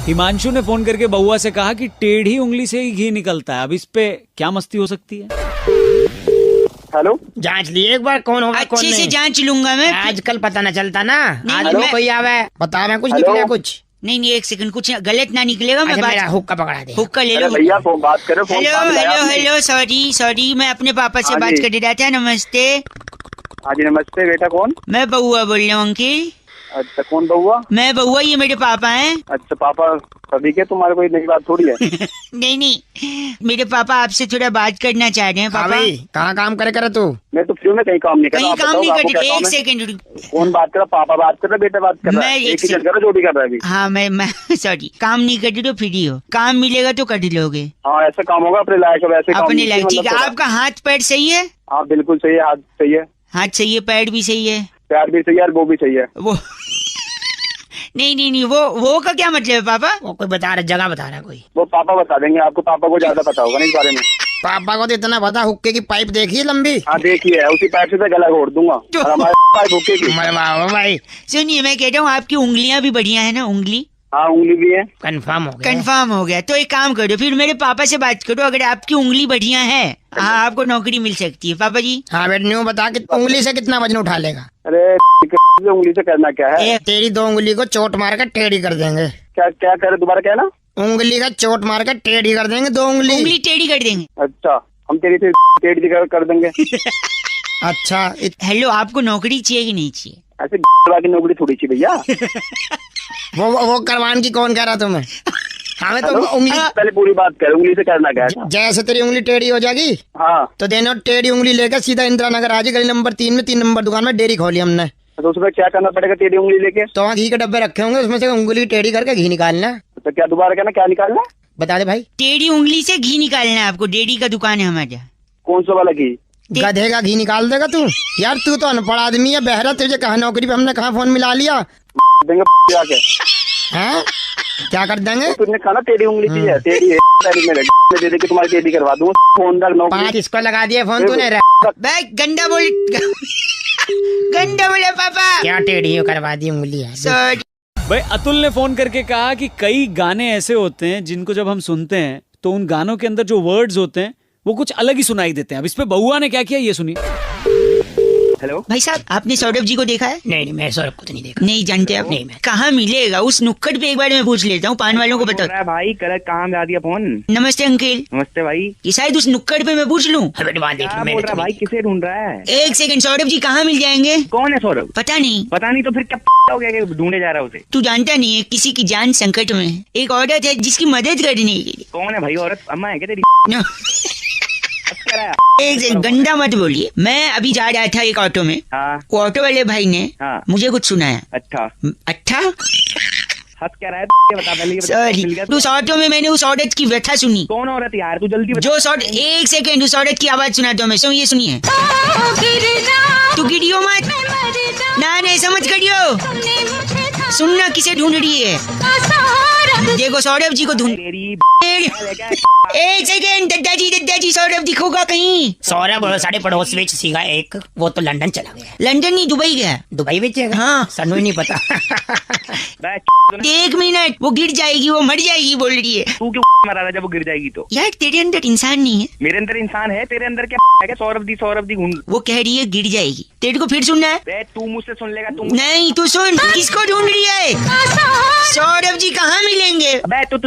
हिमांशु ने फोन करके बउआ से कहा कि टेढ़ी उंगली से ही घी निकलता है। अब इस पे क्या मस्ती हो सकती है? हेलो, जांच लिए एक बार कौन होगा कौन अच्छे नहीं। से जांच लूंगा मैं। आजकल पता न चलता ना। आज नहीं, कोई आवे बता मैं कुछ हेलो? निकले कुछ। नहीं एक सेकंड, कुछ गलत ना निकलेगा। मैं अच्छा, मेरा बात हुक्का पकड़ा दे। हुक्का ले अरे लो। भैया फोन बात करो। फोन हेलो कहाँ मिलाया हेलो आपने? हेलो, सॉरी मैं अपने पापा से हाँ बात जी। कर रहा था। नमस्ते, हाँ जी नमस्ते बेटा। कौन? मैं बउआ बोल रहा हूँ अंकिल। अच्छा कौन बउआ? मैं बउआ, ये मेरे पापा हैं। अच्छा पापा सभी के, तुम्हारे कोई नई बात थोड़ी है। नहीं मेरे पापा आपसे थोड़ा बात करना चाह रहे हैं। हाँ पापा भाई, कहाँ काम करे करे तू? मैं तो फ्री में कहीं काम नहीं कर रहा। कहीं आप काम बताओ, नहीं आपको क्या करते। काम एक है? सेकंड। कौन बात कर रहा? पापा बात कर रहा, बेटा बात कर रहा मैं है? एक एक ही से- चल कर रहा, जो भी कर रहा है अभी। हाँ मैं सॉरी, काम नहीं करते तो फ्री हो। काम मिलेगा तो कर लोगे। हाँ ऐसा काम होगा अपने लायक है, वैसे काम अपने नहीं लायक, चाहिए, ठीक है। मतलब आपका हाथ पैर सही है? थोड़ा। हाँ बिल्कुल सही है, हाथ सही है, हाथ सही है, पैर भी सही है। प्यार भी सही है और वो भी सही है। वो नहीं वो का क्या मतलब है पापा? वो कोई बता रहा, जगह बता रहा कोई। वो पापा बता देंगे आपको, पापा को ज्यादा पता होगा ना इस बारे में। पापा को तो इतना पता, हुक्के की पाइप देखी है लंबी। हाँ देखिए, उसी पैर से तो गला घोट दूंगा। और हमारे पास भूखे की। मरे वाह भाई, सुनिए, मैं कह रहा हूँ आपकी उंगलियां भी बढ़िया है ना? उंगली हाँ उंगली भी है। कंफर्म हो गया। कंफर्म हो गया। तो एक काम करो, फिर मेरे पापा से बात करो। अगर आपकी उंगली बढ़िया है, हाँ आपको नौकरी मिल सकती है। पापा जी हाँ बेटा, न्यू बता कि उंगली से कितना वजन उठा लेगा? अरे उंगली से करना क्या है? तेरी 2 उंगली को चोट मार कर टेढ़ी कर देंगे। क्या क्या करे, दोबारा क्या ना? उंगली का चोट मार कर टेढ़ी कर देंगे 2 उंगली। उंगली टेढ़ी कर देंगे। अच्छा हम तेरी से टेढ़ी कर देंगे। अच्छा हेलो, आपको नौकरी चाहिए कि नहीं चाहिए? ऐसे की नौकरी थोड़ी सी भैया। वो करवान की कौन कह रहा तुम्हें? हमें तो हेलो? उंगली, पहले पूरी बात कर, उंगली से करना क्या है? जैसे तेरी उंगली टेढ़ी हो जाएगी हाँ तो देनो टेढ़ी उंगली लेकर सीधा इंदिरा नगर आज गली नंबर 3 में 3 नंबर दुकान में डेयरी खोली हमने। तो उसमें क्या करना पड़ेगा तेरी उंगली लेके? तो वहाँ घी के डब्बे रखे होंगे, उसमें से उंगली टेढ़ी करके घी निकालना। तो क्या दोबारा कहना, क्या निकालना? बता दे भाई। टेढ़ी उंगली से घी निकालना है आपको। डेयरी का दुकान है हमारे यहाँ। कौन सा वाला घी? गधे का घी निकाल देगा तू? यार तू तो अनपढ़ आदमी है, बहरा। तुझे कहा नौकरी पे हमने कहा फोन मिला लिया देंगे जाके। है? क्या कर देंगे? तुमने कहा ना टेढ़ी उंगली की है, टेढ़ी है मेरे में दे दे के तुम्हारी टेढ़ी करवा दूंगा। फोन तक 5 नौकरी। इसको लगा दिया फोन तूने। भाई गंदा बोल गंदा बोले पापा। क्या टेढ़ी करवा दी उंगली है? सॉरी। भाई अतुल ने फोन करके कहा कि कई गाने ऐसे होते हैं जिनको जब हम सुनते हैं तो उन गानों के अंदर जो वर्ड्स होते हैं वो कुछ अलग ही सुनाई देते हैं। अब इस पे बउआ ने क्या किया ये सुनिए। हेलो भाई साहब, आपने सौरभ जी को देखा है? नहीं मैं सौरभ को तो नहीं देखा। नहीं जानते आप? नहीं, मैं कहाँ मिलेगा उस नुक्कड़ पे? एक बार मैं पूछ लेता हूँ, पान वालों को बता। भाई कल कहाँ मिला दिया फोन? नमस्ते अंकिल, नमस्ते भाई। ये शायद उस नुक्कड़ पे मैं पूछ लूँ। हाँ बेटा, वहाँ देख क्या लो, मैंने बोल रहा तो भाई? नहीं किसे ढूंढ रहा है? एक सेकंड, सौरभ जी कहाँ मिल जाएंगे? कौन है सौरभ? पता नहीं। पता नहीं तो फिर क्या हो गया कि ढूंढे जा रहा है उसे? तू जानता नहीं है, किसी की जान संकट में है। एक औरत है जिसकी मदद करने के लिए। कौन है भाई? औरत अम्मा है क्या तेरी? नो, क्या रहा है? एक सेकंड, गंदा मत बोलिए। मैं अभी जा रहा था एक ऑटो में। हाँ वो ऑटो वाले भाई ने हाँ। मुझे कुछ सुनाया। अच्छा, अच्छा हंस क्या रहा है? ये बता पहले, ये बता। सॉरी, मिल गया? उस ऑटो में मैंने उस औरत की व्यथा सुनी। कौन औरत यार? तू जल्दी बता। जो सॉर्ट, एक सेकंड, उस औरत की आवाज सुनाता हूँ मैं। सो ये सुनिए। तू गिरियो मत ना, ऐसा मत करियो। सुनना किसे ढूंढ रही है। देखो सौरभ जी को ढूंढ। तेरी एक सेकंड, दादाजी सौरभ दिखोगा कहीं? सौरभ साढ़े पड़ोस में सीखा एक, वो तो लंदन चला गया। लंदन नहीं, दुबई गया। दुबई में है? हाँ। सनू ही नहीं पता। एक मिनट, वो गिर जाएगी, वो मर जाएगी बोल रही है। तू क्यों मरा रहा है जब वो गिर जाएगी तो? यार तेरे अंदर इंसान नहीं है। मेरे अंदर इंसान है, तेरे अंदर क्या है? क्या सौरभ दी घूम? वो कह रही है गिर जाएगी। तेरे को फिर सुनना है? बे तू मुझसे सुन लेगा? तू नहीं, तू सुन। किसको ढूंढ रही है? सौरभ जी कहाँ मिलेंगे? बे तू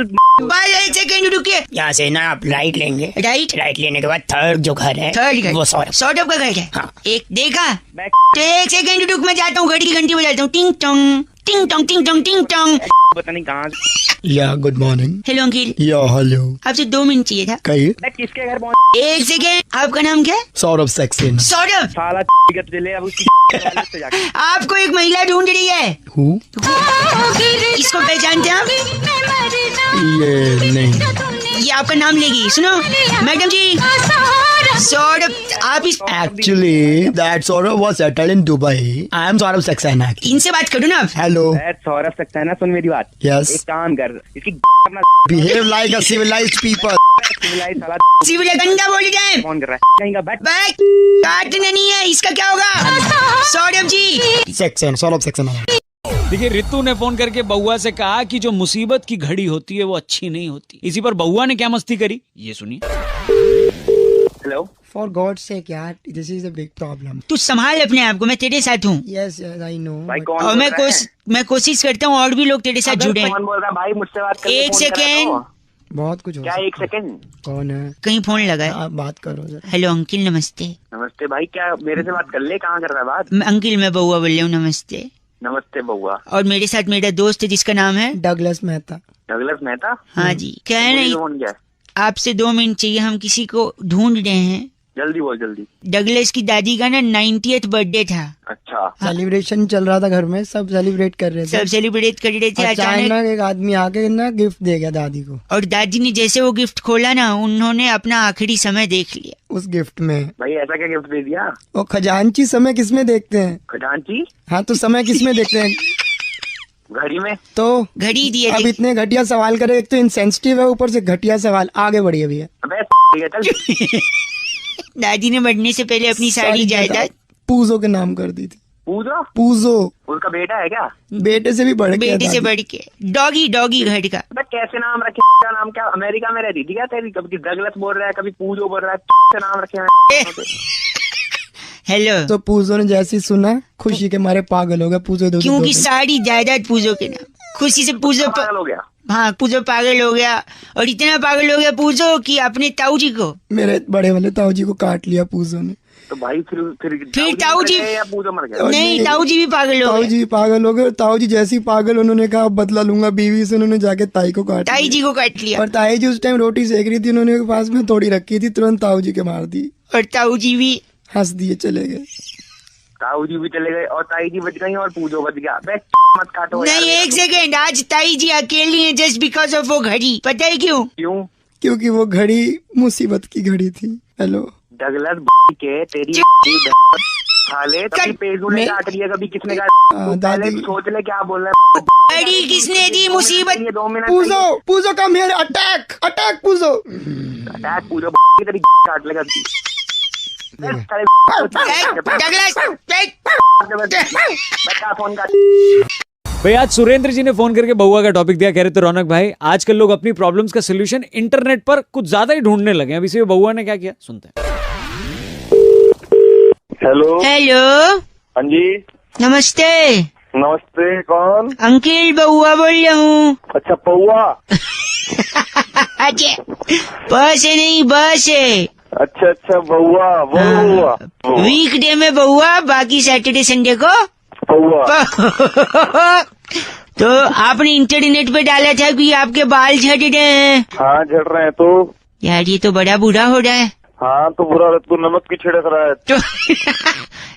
भाई एक सेकंड रुकिए। यहाँ से ना आप राइट लेंगे। राइट? राइट लेने के बाद थर्ड जो घर है, थर्ड घर, वो सौरभ। सौरभ का घर है। हाँ। एक देखा? बे तो एक सेकंड रुक, मैं जाता हूँ, घड़ी की घंटी बजाता हूँ। टिंग टोंग टिंग टोंग टिंग टोंग टिंग टोंग। पता नहीं कहाँ या गुड मॉर्निंग। हेलो अंकिल, या हेलो। आपसे 2 मिनट चाहिए था। कहिए। बे किसके घर पहुंच? एक सेकंड, आपका नाम क्या है? सौरभ सक्सेना। सौरभ, साला तुझे अब उसकी से जाके। आपको एक महिला ढूंढ रही है। हूँ? इसको पहचानते हैं आप? ये नहीं। ये आपका नाम लेगी। सुनो मैडम जी, सौरभ आप इस Actually, that Saurabh was settled in Dubai. I am Saurabh Saxena. इनसे बात करो ना आप। Hello. बे सौरभ सकता है ना? सुन मेरी बात। Yes. एक काम कर, इसकी अपना Behave like a civilized people. Civilise साला सिविल गंदा बोल जाए। फोन कर रहा है कहीं का। बैठ बैक काटना नहीं है, इसका क्या होगा? Saurabh ji Saxena. Saurabh Saxena. देखिए रितु ने फोन करके बउआ से कहा कि जो मुसीबत की घड़ी होती है वो अच्छी नहीं होती। इसी पर बउआ ने क्या मस्ती करी ये सुनिए। हेलो For God's sake यार, this is a big problem. तू संभाल अपने आप को, मैं तेरे साथ हूँ। Yes, yes, I know. भाई but- कौन और बोल रहा है? मैं कोशिश करता हूँ और भी लोग तेरे साथ जुड़े। कौन बोल रहा है भाई? मुझसे बात करके एक फोन कर रहा है सेकेंड। तो। बहुत कुछ हो क्या सकता एक है। सेकंड? कौन है? कहीं फोन लगा है। आप बात करो जरा। हेलो अंकिल नमस्ते। नमस्ते भाई, क्या मेरे से बात कर ले? कहाँ कर रहा है बात? अंकिल मैं बउआ बोल रही हूँ, नमस्ते। नमस्ते बउआ। और मेरे साथ मेरा दोस्त है जिसका नाम है डगलस मेहता। डगलस मेहता? हाँ जी। क्या है बोलिए, ना, फोन क्या है? आपसे 2 मिनट चाहिए, हम किसी को ढूंढ रहे हैं। जल्दी बोल जल्दी। डगलस की दादी का ना 90th बर्थडे था। अच्छा सेलिब्रेशन चल रहा था घर में, सब सेलिब्रेट कर रहे थे। सब सेलिब्रेट कर रहे थे। अचानक अचानक एक आदमी आके ना गिफ्ट दे गया दादी को। और दादी ने जैसे वो गिफ्ट खोला ना, उन्होंने अपना आखिरी समय देख लिया। उस गिफ्ट में भाई ऐसा क्या गिफ्ट दे दिया? वो खजांची समय किसमें देखते हैं? खजांची? हाँ तो समय किसमें देखते हैं? घड़ी में? तो घड़ी दिए अब थे। इतने घटिया सवाल करे, एक तो इनसेंसिटिव है, ऊपर से घटिया सवाल। आगे बढ़िए भैया। अबे ठीक है चल। दादी ने बढ़ने से पहले अपनी सारी जायदाद पूजो के नाम कर दी थी। पूजो? पूजो उसका बेटा है क्या? बेटे से भी बढ़ के बेटे से दादी। बढ़ के डॉगी घर का। अबे कैसे नाम रखे? क्या नाम? क्या अमेरिका में रहती थी क्या तेरी? कभी डगलस बोल रहा है, कभी पूजो बोल रहा है। कैसे नाम रखे हैं? हेलो। तो पूजो ने जैसे ही सुना, खुशी के मारे पागल हो गया। पूजो दो क्योंकि सारी जायदाद पूजो के नाम। खुशी से पूजो पागल हो गया। हाँ पूजो पागल हो गया। और इतना पागल हो गया पूजो कि अपने ताऊ जी को, मेरे बड़े वाले ताऊ जी को काट लिया पूजो ने। तो भाई फिर ताऊ जी- मर गए या पूजो मर गया? नहीं ताऊ जी भी पागल हो ताऊ गए। जी पागल हो गए। ताऊ जी जैसे ही पागल, उन्होंने कहा अब बदला लूंगा बीवी से। उन्होंने जाके ताई को काट ताई लिया। जी को काट लिया। और ताई जी उस टाइम रोटी सेक रही थी, उन्होंने पास में थोड़ी रखी थी, तुरंत ताऊ जी के मार दी। और ताऊ जी भी हंस दिए चले गए। ताऊ जी भी चले गए और ताई जी बच गई और पूजो बच गया। अबे मत काटो यार। नहीं। एक सेकेंड, आज ताई जी अकेली है जस्ट बिकॉज ऑफ वो घड़ी। पता है क्यों? क्यों? क्योंकि वो घड़ी मुसीबत की घड़ी थी। हेलो डगलस के तेरी खाले कभी पेजू ने काट लिया, कभी किसने काट। हाँ, तू पहले दादी। सोच ले क्या बोल रहा है। घड़ी किसने दी? मुसीबत। ये 2 minute Pujo Pujo come here, attack attack Pujo. Attack Pujo की तेरी काट लेगा। डगलस बच्चा फोन काट। भाई आज सुरेंद्र जी ने फोन करके बउआ का टॉपिक दिया। कह रहे थे रौनक भाई आजकल लोग अपनी प्रॉब्लम्स का सोल्यूशन इंटरनेट पर कुछ ज्यादा ही ढूंढने लगे हैं। अब इसी में बउआ ने क्या किया सुनते हैं। हेलो। हेलो हाँ जी नमस्ते नमस्ते। कौन? अंकिल बउआ बोल रहा हूँ। अच्छा पौआ। अच्छा बस है नहीं बस है। अच्छा अच्छा बउआ वो हुआ वीकडे में बउआ, बाकी सैटरडे संडे को पौआ। तो आपने इंटरनेट पे डाला था कि आपके बाल झड़ रहे हैं। हाँ झड़ रहे हैं तो। यार ये तो बड़ा बुरा हो रहा है। हाँ तो बुरा तू नमक की छिड़क रहा है। तो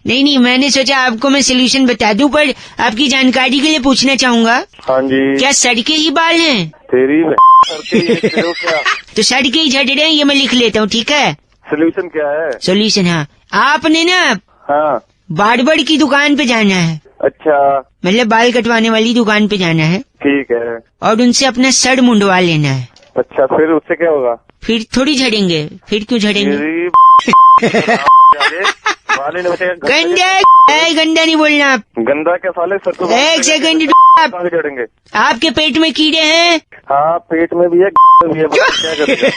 नहीं मैंने सोचा आपको मैं सोल्यूशन बता दूं, पर आपकी जानकारी के लिए पूछना चाहूंगा, हाँ जी। क्या सड़के ही बाल हैं? तेरी करके ये करो क्या? तो सड़के ही झड़ रहे हैं, ये मैं लिख लेता हूँ ठीक है। सोल्यूशन क्या है? सोल्यूशन हाँ, आपने ना हाँ बार्बर की दुकान पे जाना है। अच्छा मतलब बाल कटवाने वाली दुकान पे जाना है ठीक है। और उनसे अपना सर मुंडवा लेना है। अच्छा फिर उससे क्या होगा? फिर थोड़ी झड़ेंगे। फिर क्यों झड़ेंगे? तेरी वाले ने बताया गंदा गंदा नहीं बोलना आप। गंदा क्या साले सर को एक सेकंड आप, कहाँ से झड़ेंगे? आपके पेट में कीड़े हैं? हाँ पेट में भी है भी है क्या करेंगे?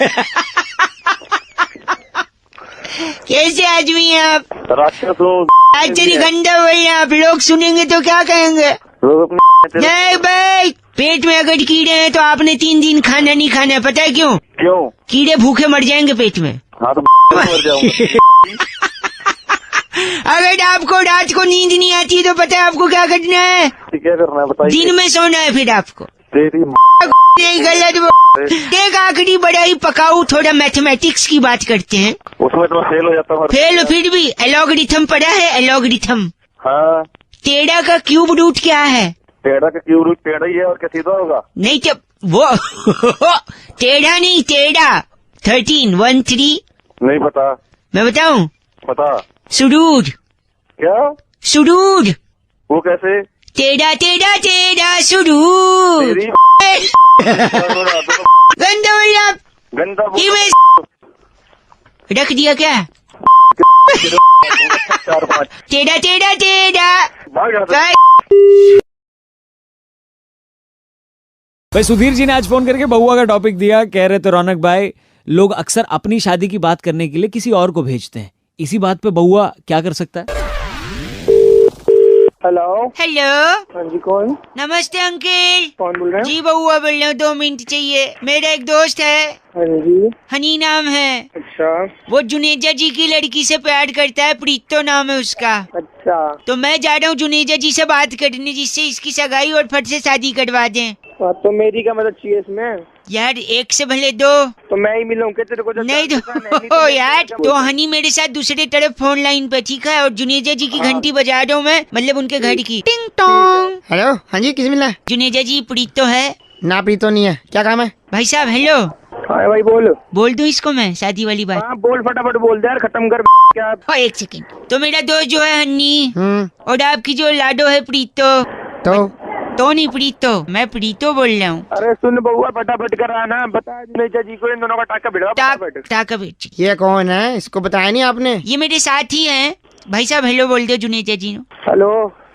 कैसे आदमी हैं आप? राक्षस हो। एक्चुअली गंदा बोलना आप, लोग सुनेंगे तो क्या कहेंगे? लोग अपने नहीं भाई, पेट में अगर कीड़े हैं तो आपने 3 दिन खाना नहीं खाना है। पता है क्यों? क्यों? कीड़े भूखे मर जाएंगे पेट में। हाँ तो मर जाऊंगा। अगर आपको रात को नींद नहीं आती तो पता है आपको क्या करना है? क्या करना है बताइए? दिन में सोना है फिर आपको। तेरी नहीं गलत एक आखिरी बड़ा ही पकाऊ, थोड़ा मैथमेटिक्स की बात करते हैं। उसमें तो मैं फेल हो जाता हूँ। फेल फिर भी एलॉगरिथम पढ़ा है? एलॉगरिथम। हाँ टेढ़ा का क्यूब रूट क्या है? टेढ़ा का क्यों रूट टेढ़ा ही है और क्या सीधा होगा? नहीं क्या वो टेढ़ा नहीं, टेढ़ा 13 1 3। नहीं पता। मैं बताऊं? पता सुडूर। क्या? सुडूर वो कैसे? टेढ़ा टेढ़ा टेढ़ा सुडूर। तेरी गंदा बोलिए आप। गंदा ये मैं रख दिया क्या? 4-5 टेढ़ा टेढ़ा टेढ़ा भाग जाता। भाई भाई सुधीर जी ने आज फोन करके बउआ का टॉपिक दिया, कह रहे थे रौनक भाई लोग अक्सर अपनी शादी की बात करने के लिए किसी और को भेजते हैं, इसी बात पे बउआ क्या कर सकता है? हेलो। हेलो, हाँ जी, कौन नमस्ते अंकल। कौन बोल रहे हैं? जी बउआ बोल रहा हूँ, 2 मिनट चाहिए। मेरा एक दोस्त है, हाँ जी। हनी नाम है। अच्छा वो जुनेजा जी की लड़की से प्यार करता है, प्रीतो नाम है उसका। अच्छा। तो मैं जा रहा हूँ जुनेजा जी से बात करने, जिससे इसकी सगाई और फट से शादी करवा दें। हाँ, तो मेरी क्या मदद चाहिए इसमें? यार एक से भले 2। तो मैं ही मिलूं क्या तेरे को? नहीं तो यार, तो हनी मेरे साथ दूसरे तरफ फोन लाइन पे, ठीक है? और जुनेजा जी की घंटी बजा रहा हूँ मैं, मतलब उनके घर की। टिंग टोंग। हेलो, हाँ जी, किस मिला है? जुनेजा जी, प्रीतो है। ना प्रीतो नहीं है, क्या काम है? भाई साहब हेलो, हाँ भाई बोल दूं इसको मैं शादी वाली बात? हाँ बोल, फटाफट बोल दे यार, खत्म कर क्या। हाँ, एक सेकंड। तो मेरा दोस्त जो है हन्नी, और आपकी जो लाडो है प्रीतो। तो नहीं प्रीतो, मैं प्रीतो बोल रहा हूँ। अरे सुन बउआ, फटाफट कर आना, बता जुनेजा जी को इन दोनों का टाका भिड़वा फटाफट। टाका बेच, ये कौन है? इसको बताया नहीं आपने? ये मेरे साथी हैं। भाई साहब हेलो बोल दो जुनेजा जी ने। हेलो।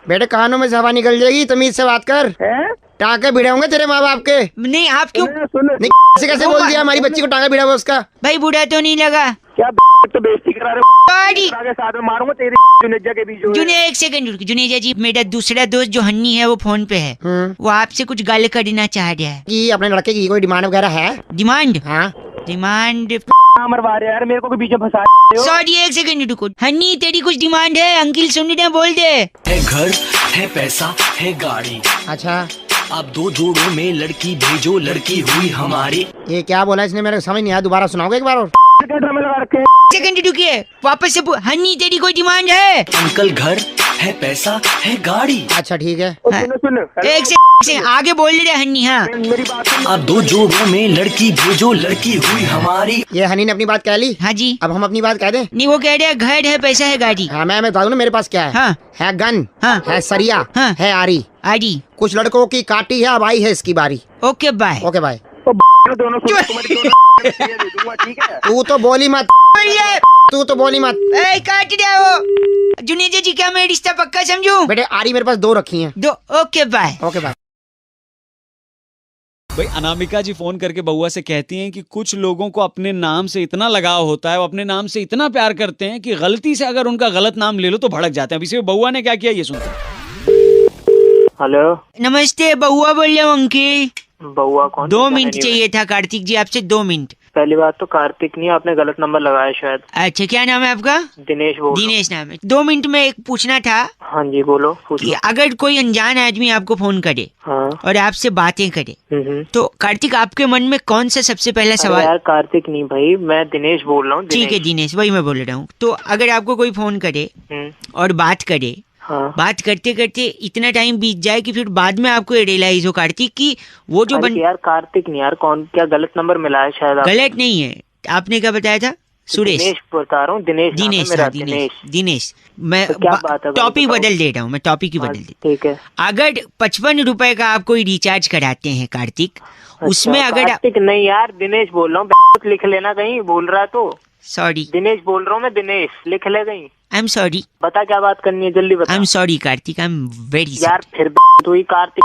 बेटे कानों में से हवा निकल जाएगी, तमीज से बात कर। हैं? टाँके भिड़े होंगे तेरे माँ बाप के। नहीं आप क्यों? सुन नहीं ऐसे कैसे बोल दिया? हमारी बच्ची को टाँका भिड़ा हुआ उसका। भाई बुरा तो नहीं लगा? क्या तो बेइज्जती करा रहे सॉरी हो? आगे साथ में मारूंगा तेरी जुनेजा के बीच में। जुने, एक सेकंड रुक। जुनेजा जी, मेरा दूसरा दोस्त जो हन्नी है वो फोन पे है, वो आपसे कुछ गाल करना चाह रहा है। कि अपने लड़के की कोई डिमांड वगैरह है? डिमांड? हाँ। डिमांड? मरवा रहे यार मेरे को, बीच में फंसा रहे हो। सॉरी एक सेकंड रुको। हन्नी तेरी कुछ डिमांड है? अंकिल सुन रहे हैं, बोल दे। है घर, है पैसा, है गाड़ी। अच्छा, आप 2 जोड़ों में लड़की भेजो, लड़की हुई हमारी। ये क्या बोला इसने? मेरे को समझ नहीं आया, दोबारा सुनाओगे एक बार और? ड्रामे लगा रखे हैं। सेकंड रुकिए, वापस से हन्नी तेरी कोई डिमांड है? अंकल घर, है पैसा, है गाड़ी। अच्छा ठीक है। और सुन हेलो। एक से आगे बोल रहे हन्नी। हाँ मेरी बात सुन। आप 2 जोड़ों में लड़की भेजो, लड़की हुई हमारी। ये हनी ने अपनी बात कह ली, हाँ जी। अब हम अपनी बात कह दें? नहीं वो कह रहे हैं घर है पैसा है गाड़ी। हाँ मैं बता दूं ना मेरे पास क्या है। हाँ। है गन, हाँ। है सरिया, हाँ। है आरी। आड़ी। कुछ लड़कों की काटी है, अब आई है इसकी बारी। Okay bye. Okay bye. तो दोनों सुन, तुम्हारी दोनों दे दूंगा, ठीक है? तू तो बोली मत, तू तो बोली मत। ए, काट दिया वो। जुनेजा जी, क्या मैं रिश्ता पक्का समझूं? बेटे आरी मेरे पास 2 रखी हैं। 2। Okay bye. Okay bye. भाई अनामिका जी फोन करके बउआ से कहती हैं कि कुछ लोगों को अपने नाम से इतना लगाव होता है, वो अपने नाम से इतना प्यार करते हैं कि गलती से अगर उनका गलत नाम ले लो तो भड़क जाते हैं। अब इसे बउआ ने क्या किया ये सुनते हैं। हेलो, नमस्ते, बउआ बोल रहा हूँ अंकिल। बउआ कौन? 2 मिनट चाहिए था कार्तिक जी आपसे, 2 मिनट। पहली बात तो कार्तिक नहीं, आपने गलत नंबर लगाया शायद। अच्छा क्या नाम है आपका? दिनेश बोल रहा हूँ। दिनेश नाम है। 2 मिनट में एक पूछना था हाँ जी बोलो, पूछ कि लो। अगर कोई अनजान आदमी आपको फोन करे हाँ। और आपसे बातें करे, हम्म। तो कार्तिक आपके मन में कौन सा सबसे पहला अरे सवाल? यार कार्तिक नहीं भाई, मैं दिनेश बोल रहा हूँ। ठीक है दिनेश, वही मैं बोल रहा हूँ। तो अगर आपको कोई फोन करे और बात करे, हाँ। बात करते करते इतना टाइम बीत जाए कि फिर बाद में आपको रियलाइज हो कार्तिक कि वो जो अरे यार कार्तिक नहीं यार, कौन क्या गलत नंबर मिला है शायद आपने। गलत नहीं है। आपने क्या बताया था? सुरेश। दिनेश बता रहा हूँ, दिनेश नाम है दिनेश मेरा, था, दिनेश। मैं तो क्या बात है भाई, टॉपिक बताओ। बदल दे रहा हूँ, मैं टॉपिक ही हाँ, बदल दे। ठीक है। अगर 55 रुपए का आप कोई रिचार्ज कराते हैं कार्तिक, उसमें अच्छा, अगर कार्तिक नहीं यार, दिनेश बोल रहा हूँ। लिख लेना कहीं, भूल रहा तो। सॉरी दिनेश बोल रहा हूँ मैं, दिनेश लिख ले कहीं। I am sorry. बता क्या बात करनी है, जल्दी बता। I am sorry Kartik, I am very यार फिर तू ही कार्तिक।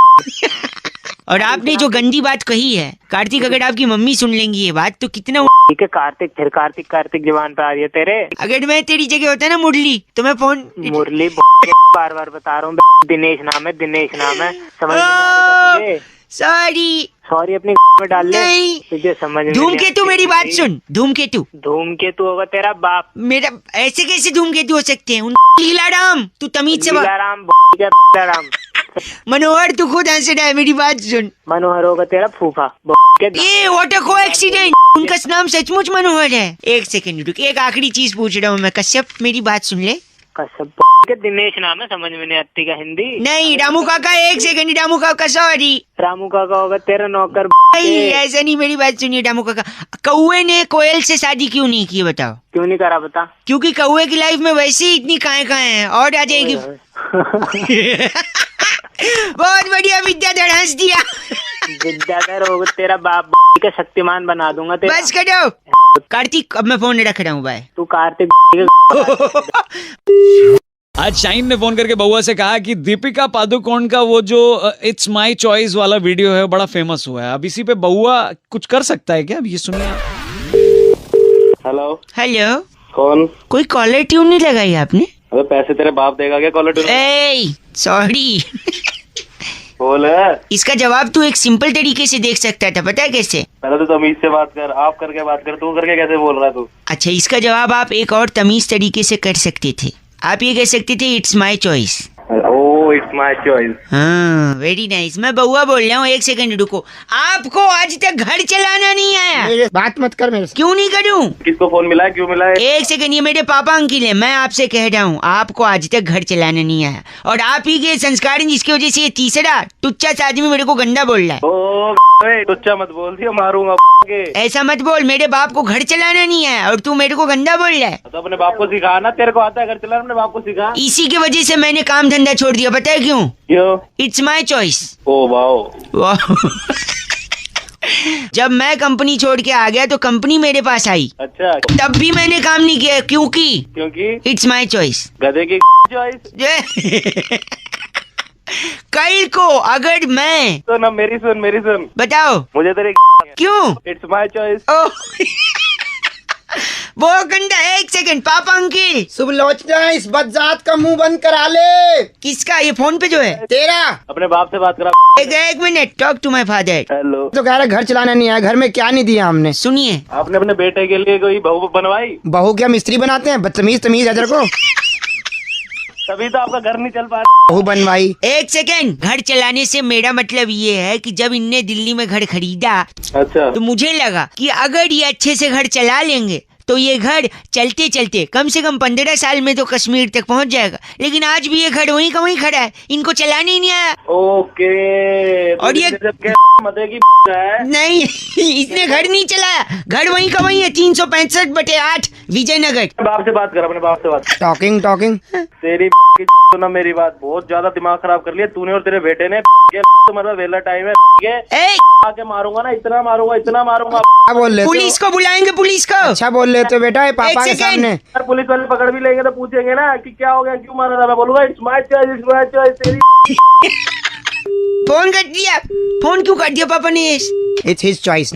और आपने जो गंदी बात कही है कार्तिक, अगर आपकी मम्मी सुन लेंगी ये बात तो कितना ठीक है कार्तिक, फिर कार्तिक कार्तिक जबान पे आ रही है तेरे। अगर मैं तेरी जगह होता ना मुरली, तो मैं फोन मुरली बार बार बता रहा हूँ, दिनेश नाम है, दिनेश नाम है, समझ में नहीं आ रही तुझे? सॉरी। सॉरी अपनी में डाल ले, नहीं। तुझे समझ में धूमकेतु, मेरी बात सुन। धूमकेतु। धूमकेतु होगा तेरा बाप। मेरा ऐसे कैसे धूमकेतु हो सकते हैं? उन लीलाराम, तू तमीज से बात। लीलाराम मनोहर, तू खुद हंस रहा है, मेरी बात सुन। मनोहर होगा तेरा फूफा। ये व्हाट अ कोएक्सीडेंट, उनका नाम सचमुच मनोहर है। एक सेकंड रुक, एक आखिरी चीज पूछ रहा हूँ मैं। कश्यप, मेरी बात सुन ले। कसम के दिनेश नाम है, समझ में नहीं आती का हिंदी। नहीं रामू काका, एक सेकंड रामू काका, सॉरी। रामू काका होगा तेरा नौकर। नहीं ऐसा नहीं, मेरी बात सुनिए रामू काका। कौए ने कोयल से शादी क्यों नहीं की बताओ? क्यों नहीं करा बता? क्योंकि कौए की लाइफ में वैसे ही इतनी काएं हैं, और आ जाएगी। बहुत बढ़िया विद्याधर, हंस दिया। विद्याधर होगा तेरा बाप का, शक्तिमान बना दूंगा तेरा। बस करो कार्तिक, अब मैं फोन रख रहा हूँ, बाय। तू कार्तिक आज शाहीन ने फोन करके बउआ से कहा कि दीपिका पादुकोण का वो जो इट्स माय चॉइस वाला वीडियो है बड़ा फेमस हुआ है। अब इसी पे बउआ कुछ कर सकता है क्या? अब ये सुनिए आप। हेलो, हेलो, कौन? कोई कॉलर ट्यून नहीं लगाई आपने? अबे पैसे तेरे बाप देगा क्या कॉलर ट्यून? ए सॉरी। बोल। इसका जवाब तू एक सिंपल तरीके से देख सकता था, पता है कैसे? पहले तो तमीज से बात कर, आप करके बात कर, तू करके कैसे बोल रहा है तू? अच्छा, इसका जवाब आप एक और तमीज तरीके से कर सकते थे। आप ये कह सकते थे it's my choice. Oh it's my choice. हाँ, वेरी नाइस। मैं बउआ बोल रहा हूँ, एक सेकंड रुको। आपको आज तक घर चलाना नहीं आया? मेरे बात मत कर मेरे से। क्यों नहीं करूँ? किसको फोन मिला है, क्यों मिला है? एक सेकंड, ये मेरे पापा अंकिल है। मैं आपसे कह रहा हूँ, आपको आज तक घर चलाना नहीं आया, और आप ही के संस्कार हैं जिसकी वजह से ये तीसरा टुच्चा सा आदमी मेरे को गंदा बोल रहा है। ओ टुच्चा मत बोल दियो, मारूंगा के। ऐसा मत बोल, मेरे बाप को घर चलाना नहीं आया और तू मेरे को गंदा बोल रहा है। तो अपने बाप को सिखा ना, तेरे को आता है घर चलाना, अपने बाप को सिखा। इसी की वजह से मैंने काम धंधा छोड़ दिया, पता है क्यों? क्यों? It's my choice. Oh wow. जब मैं कंपनी छोड़ के आ गया तो कंपनी मेरे पास आई, अच्छा, तब भी मैंने काम नहीं किया, क्योंकि क्योंकि इट्स माय चॉइस। गधे की चॉइस। कल को अगर मैं तो ना मेरी सुन, बताओ मुझे तेरे क्यों? It's my choice. ओ वो गंदा। एक सेकंड, पापा अंकिल। शुभ लोचना, इस बदजात का मुंह बंद करा ले। किसका? ये फोन पे जो है तेरा। अपने बाप से बात करा। एक minute, talk to my father. Hello. तो कह रहा घर चलाना नहीं आया, घर में क्या नहीं दिया हमने। सुनिए, आपने अपने बेटे के लिए कोई बहू बनवाई? बहू क्या मिस्त्री बनाते हैं? बदतमीज तमीज है तेरे को। तभी तो आपका घर नहीं चल पा बहू बनवाई। एक सेकंड। घर चलाने से मेरा मतलब ये है कि जब इनने दिल्ली में घर खरीदा रहा। अच्छा, तो मुझे लगा कि अगर ये अच्छे से घर चला लेंगे तो ये घर चलते चलते कम से कम 15 साल में तो कश्मीर तक पहुंच जाएगा। लेकिन आज भी ये घर वहीं का वहीं खड़ा है, इनको चलाने ही नहीं आया। ओके। और ये मदे की है? नहीं, इसने घर नहीं चलाया, घर वहीं का वहीं है। 365/8 विजयनगर। बाप से बात कर, अपने बाप से बात। टॉकिंग तेरी की तो ना मेरी बात, बहुत ज्यादा दिमाग खराब कर लिया तूने और तेरे बेटे ने। तुम्हारा वेला टाइम है, आके मारूंगा ना, इतना मारूंगा। क्या बोल रहे पुलिस को बुलाएंगे, पुलिस को। अच्छा बोल रहे तो बेटा, एक पापा के सेकंड। सामने। अगर पुलिस वाले पकड़ भी लेंगे तो पूछेंगे ना कि क्या हो गया, क्यों मारा था। मैं बोलूंगा इट्स माय चॉइस। तेरी फोन कर दिया। फोन क्यों कर दिया पापा ने? It's his choice.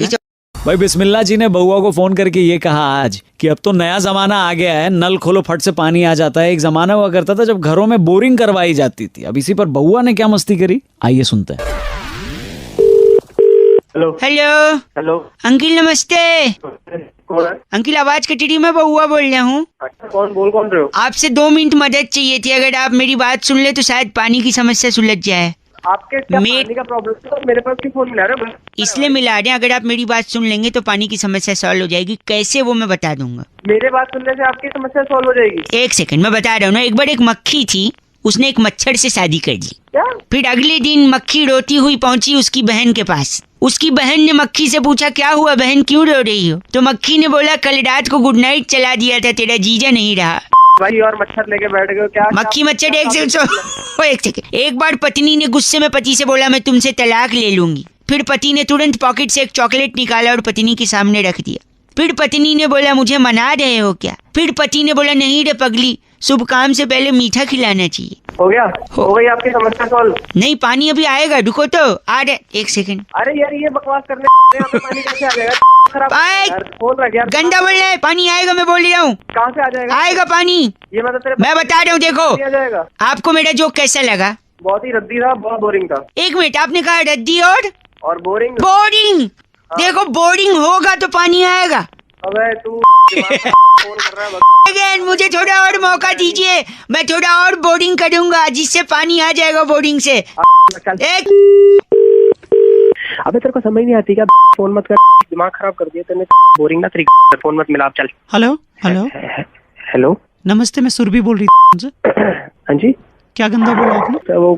भाई बिस्मिल्लाह जी ने बउआ को फोन करके ये कहा आज कि अब तो नया जमाना आ गया है, नल खोलो फट से पानी आ जाता है। एक जमाना हुआ करता था जब घरों में बोरिंग करवाई जाती थी। अब इसी पर बउआ ने क्या मस्ती करी, आइए सुनते हैं। हेलो। हेलो अंकिल, नमस्ते। कौन है? अंकिल आवाज कट रही, मैं बउआ बोल रहा हूँ। अच्छा, कौन रहे हो? आपसे 2 मिनट मदद चाहिए थी। अगर आप मेरी बात सुन ले तो शायद पानी की समस्या सुलझ जाए। आपके क्या पानी का प्रॉब्लम है? तो मेरे पास क्यों फोन मिला रहे हो? इसलिए मिला रहे हैं, अगर आप मेरी बात सुन लेंगे तो पानी की समस्या सॉल्व हो जाएगी। कैसे वो मैं बता दूंगा। मेरे बात सुनने से आपकी समस्या सॉल्व हो जाएगी? एक सेकंड, मैं बता रहा हूँ ना। एक बार एक मक्खी थी, उसने एक मच्छर से शादी कर ली। क्या? फिर अगले दिन मक्खी रोती हुई पहुंची उसकी बहन के पास। उसकी बहन ने मक्खी से पूछा, क्या हुआ बहन, क्यों रो रही हो? तो मक्खी ने बोला, कल रात को गुड नाइट चला दिया था, तेरा जीजा नहीं रहा। भाई और मच्छर लेके बैठ गए हो क्या? मक्खी मच्छर। एक सेकंड। एक बार पत्नी ने गुस्से में पति से बोला, मैं तुमसे तलाक ले लूंगी। फिर पति ने तुरंत पॉकेट से एक चॉकलेट निकाला और पत्नी के सामने रख दिया। फिर पत्नी ने बोला, मुझे मना रहे हो क्या? फिर पति ने बोला, नहीं रे पगली, शुभ काम से पहले मीठा खिलाना चाहिए। हो गया? हो गई आपकी समस्या सॉल्व? नहीं, पानी अभी आएगा, रुको तो आ रहे। एक सेकंड। अरे यार ये बकवास करने यहाँ पे पानी कैसे आ जाएगा? खराब आए। बोल रहा है यार, गंदा बोल रहा है। पानी आएगा, मैं बोल रहा हूँ। कहाँ से आ जाएगा? आएगा पानी, ये मतलब तेरे मैं बता रहा हूँ। देखो, आ जाएगा। आपको मेरा जोक कैसा लगा? बहुत ही रद्दी था, बहुत बोरिंग था। एक मिनट, आपने कहा रद्दी और बोरिंग। देखो, बोरिंग होगा तो पानी आएगा। अबे तू फोन कर रहा है। अगेन, मुझे थोड़ा और मौका दीजिए, मैं थोड़ा और बोरिंग करूंगा जिससे पानी आ जाएगा बोरिंग से। एक अबे तेरे को समझ नहीं आती क्या? फोन मत कर, दिमाग खराब कर दिया तूने। बोरिंग ना, फोन मत मिला। आप चल। हेलो, नमस्ते, मैं सुरभि बोल रही थी। हाँ जी, क्या गंदा बोला आपने? तो वो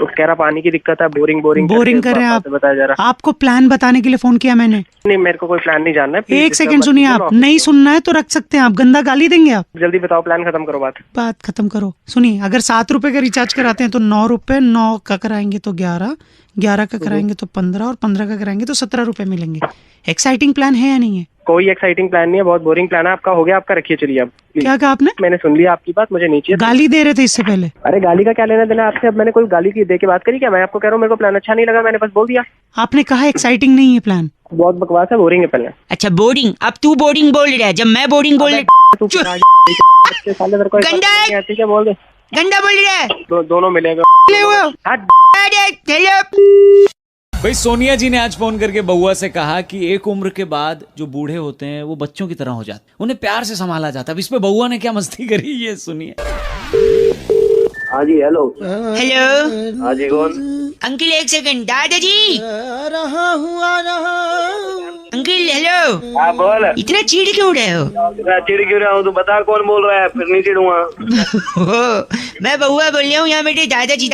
कह रहा पानी की दिक्कत है, बोरिंग कर रहे हैं आप। बताया जा रहा। आपको प्लान बताने के लिए फोन किया मैंने। नहीं, मेरे को कोई प्लान नहीं जानना है। एक सेकंड सुनिए, आप नहीं सुनना है तो रख सकते हैं, आप गंदा गाली देंगे आप। जल्दी बताओ, प्लान खत्म करो। बात खत्म करो। सुनिए, अगर 7 रुपए का रिचार्ज कराते हैं तो 9 रुपए, 9 का कराएंगे तो 11, 11 का कराएंगे तो 15 और 15 का कराएंगे तो 17 रुपए मिलेंगे। एक्साइटिंग प्लान है या नहीं है? कोई एक्साइटिंग प्लान नहीं है, बहुत बोरिंग प्लान है आपका। हो गया आपका, रखिए चलिए आप। क्या कहा आपने? मैंने सुन लिया आपकी बात, मुझे नीचे। गाली दे रहे थे इससे पहले। अरे गाली का क्या लेना देना आपसे? अब मैंने कोई गाली की दे के बात करी क्या? मैं आपको कह रहा हूँ मेरे को प्लान अच्छा नहीं लगा, मैंने बस बोल दिया। आपने कहा एक्साइटिंग नहीं है प्लान। बहुत बकवास है, बोरिंग है प्लान। अच्छा बोरिंग, अब तू बोरिंग बोल रहा है जब मैं बोरिंग बोल गंदा है, क्या बोल दे, गंदा बोल रहा है। दोनों मिलेगा। भाई सोनिया जी ने आज फोन करके बउआ से कहा कि एक उम्र के बाद जो बूढ़े होते हैं वो बच्चों की तरह हो जाते, उन्हें प्यार से संभाला जाता है। अब इस पे बउआ ने क्या मस्ती करी ये सुनिए। हाँ जी हेलो। हेलो हाँ जी कौन? अंकल एक सेकंड। दादाजी रहा हुआ रहा। Uncle hello. हाँ बोल। इतना चिढ़ क्यों रहे हो? मैं चिढ़ क्यों रहा हूँ? तू बता कौन बोल रहा है, फिर नहीं चिढ़ूंगा। मैं बउआ बोल रहा हूँ यहाँ बेटे। दादाजी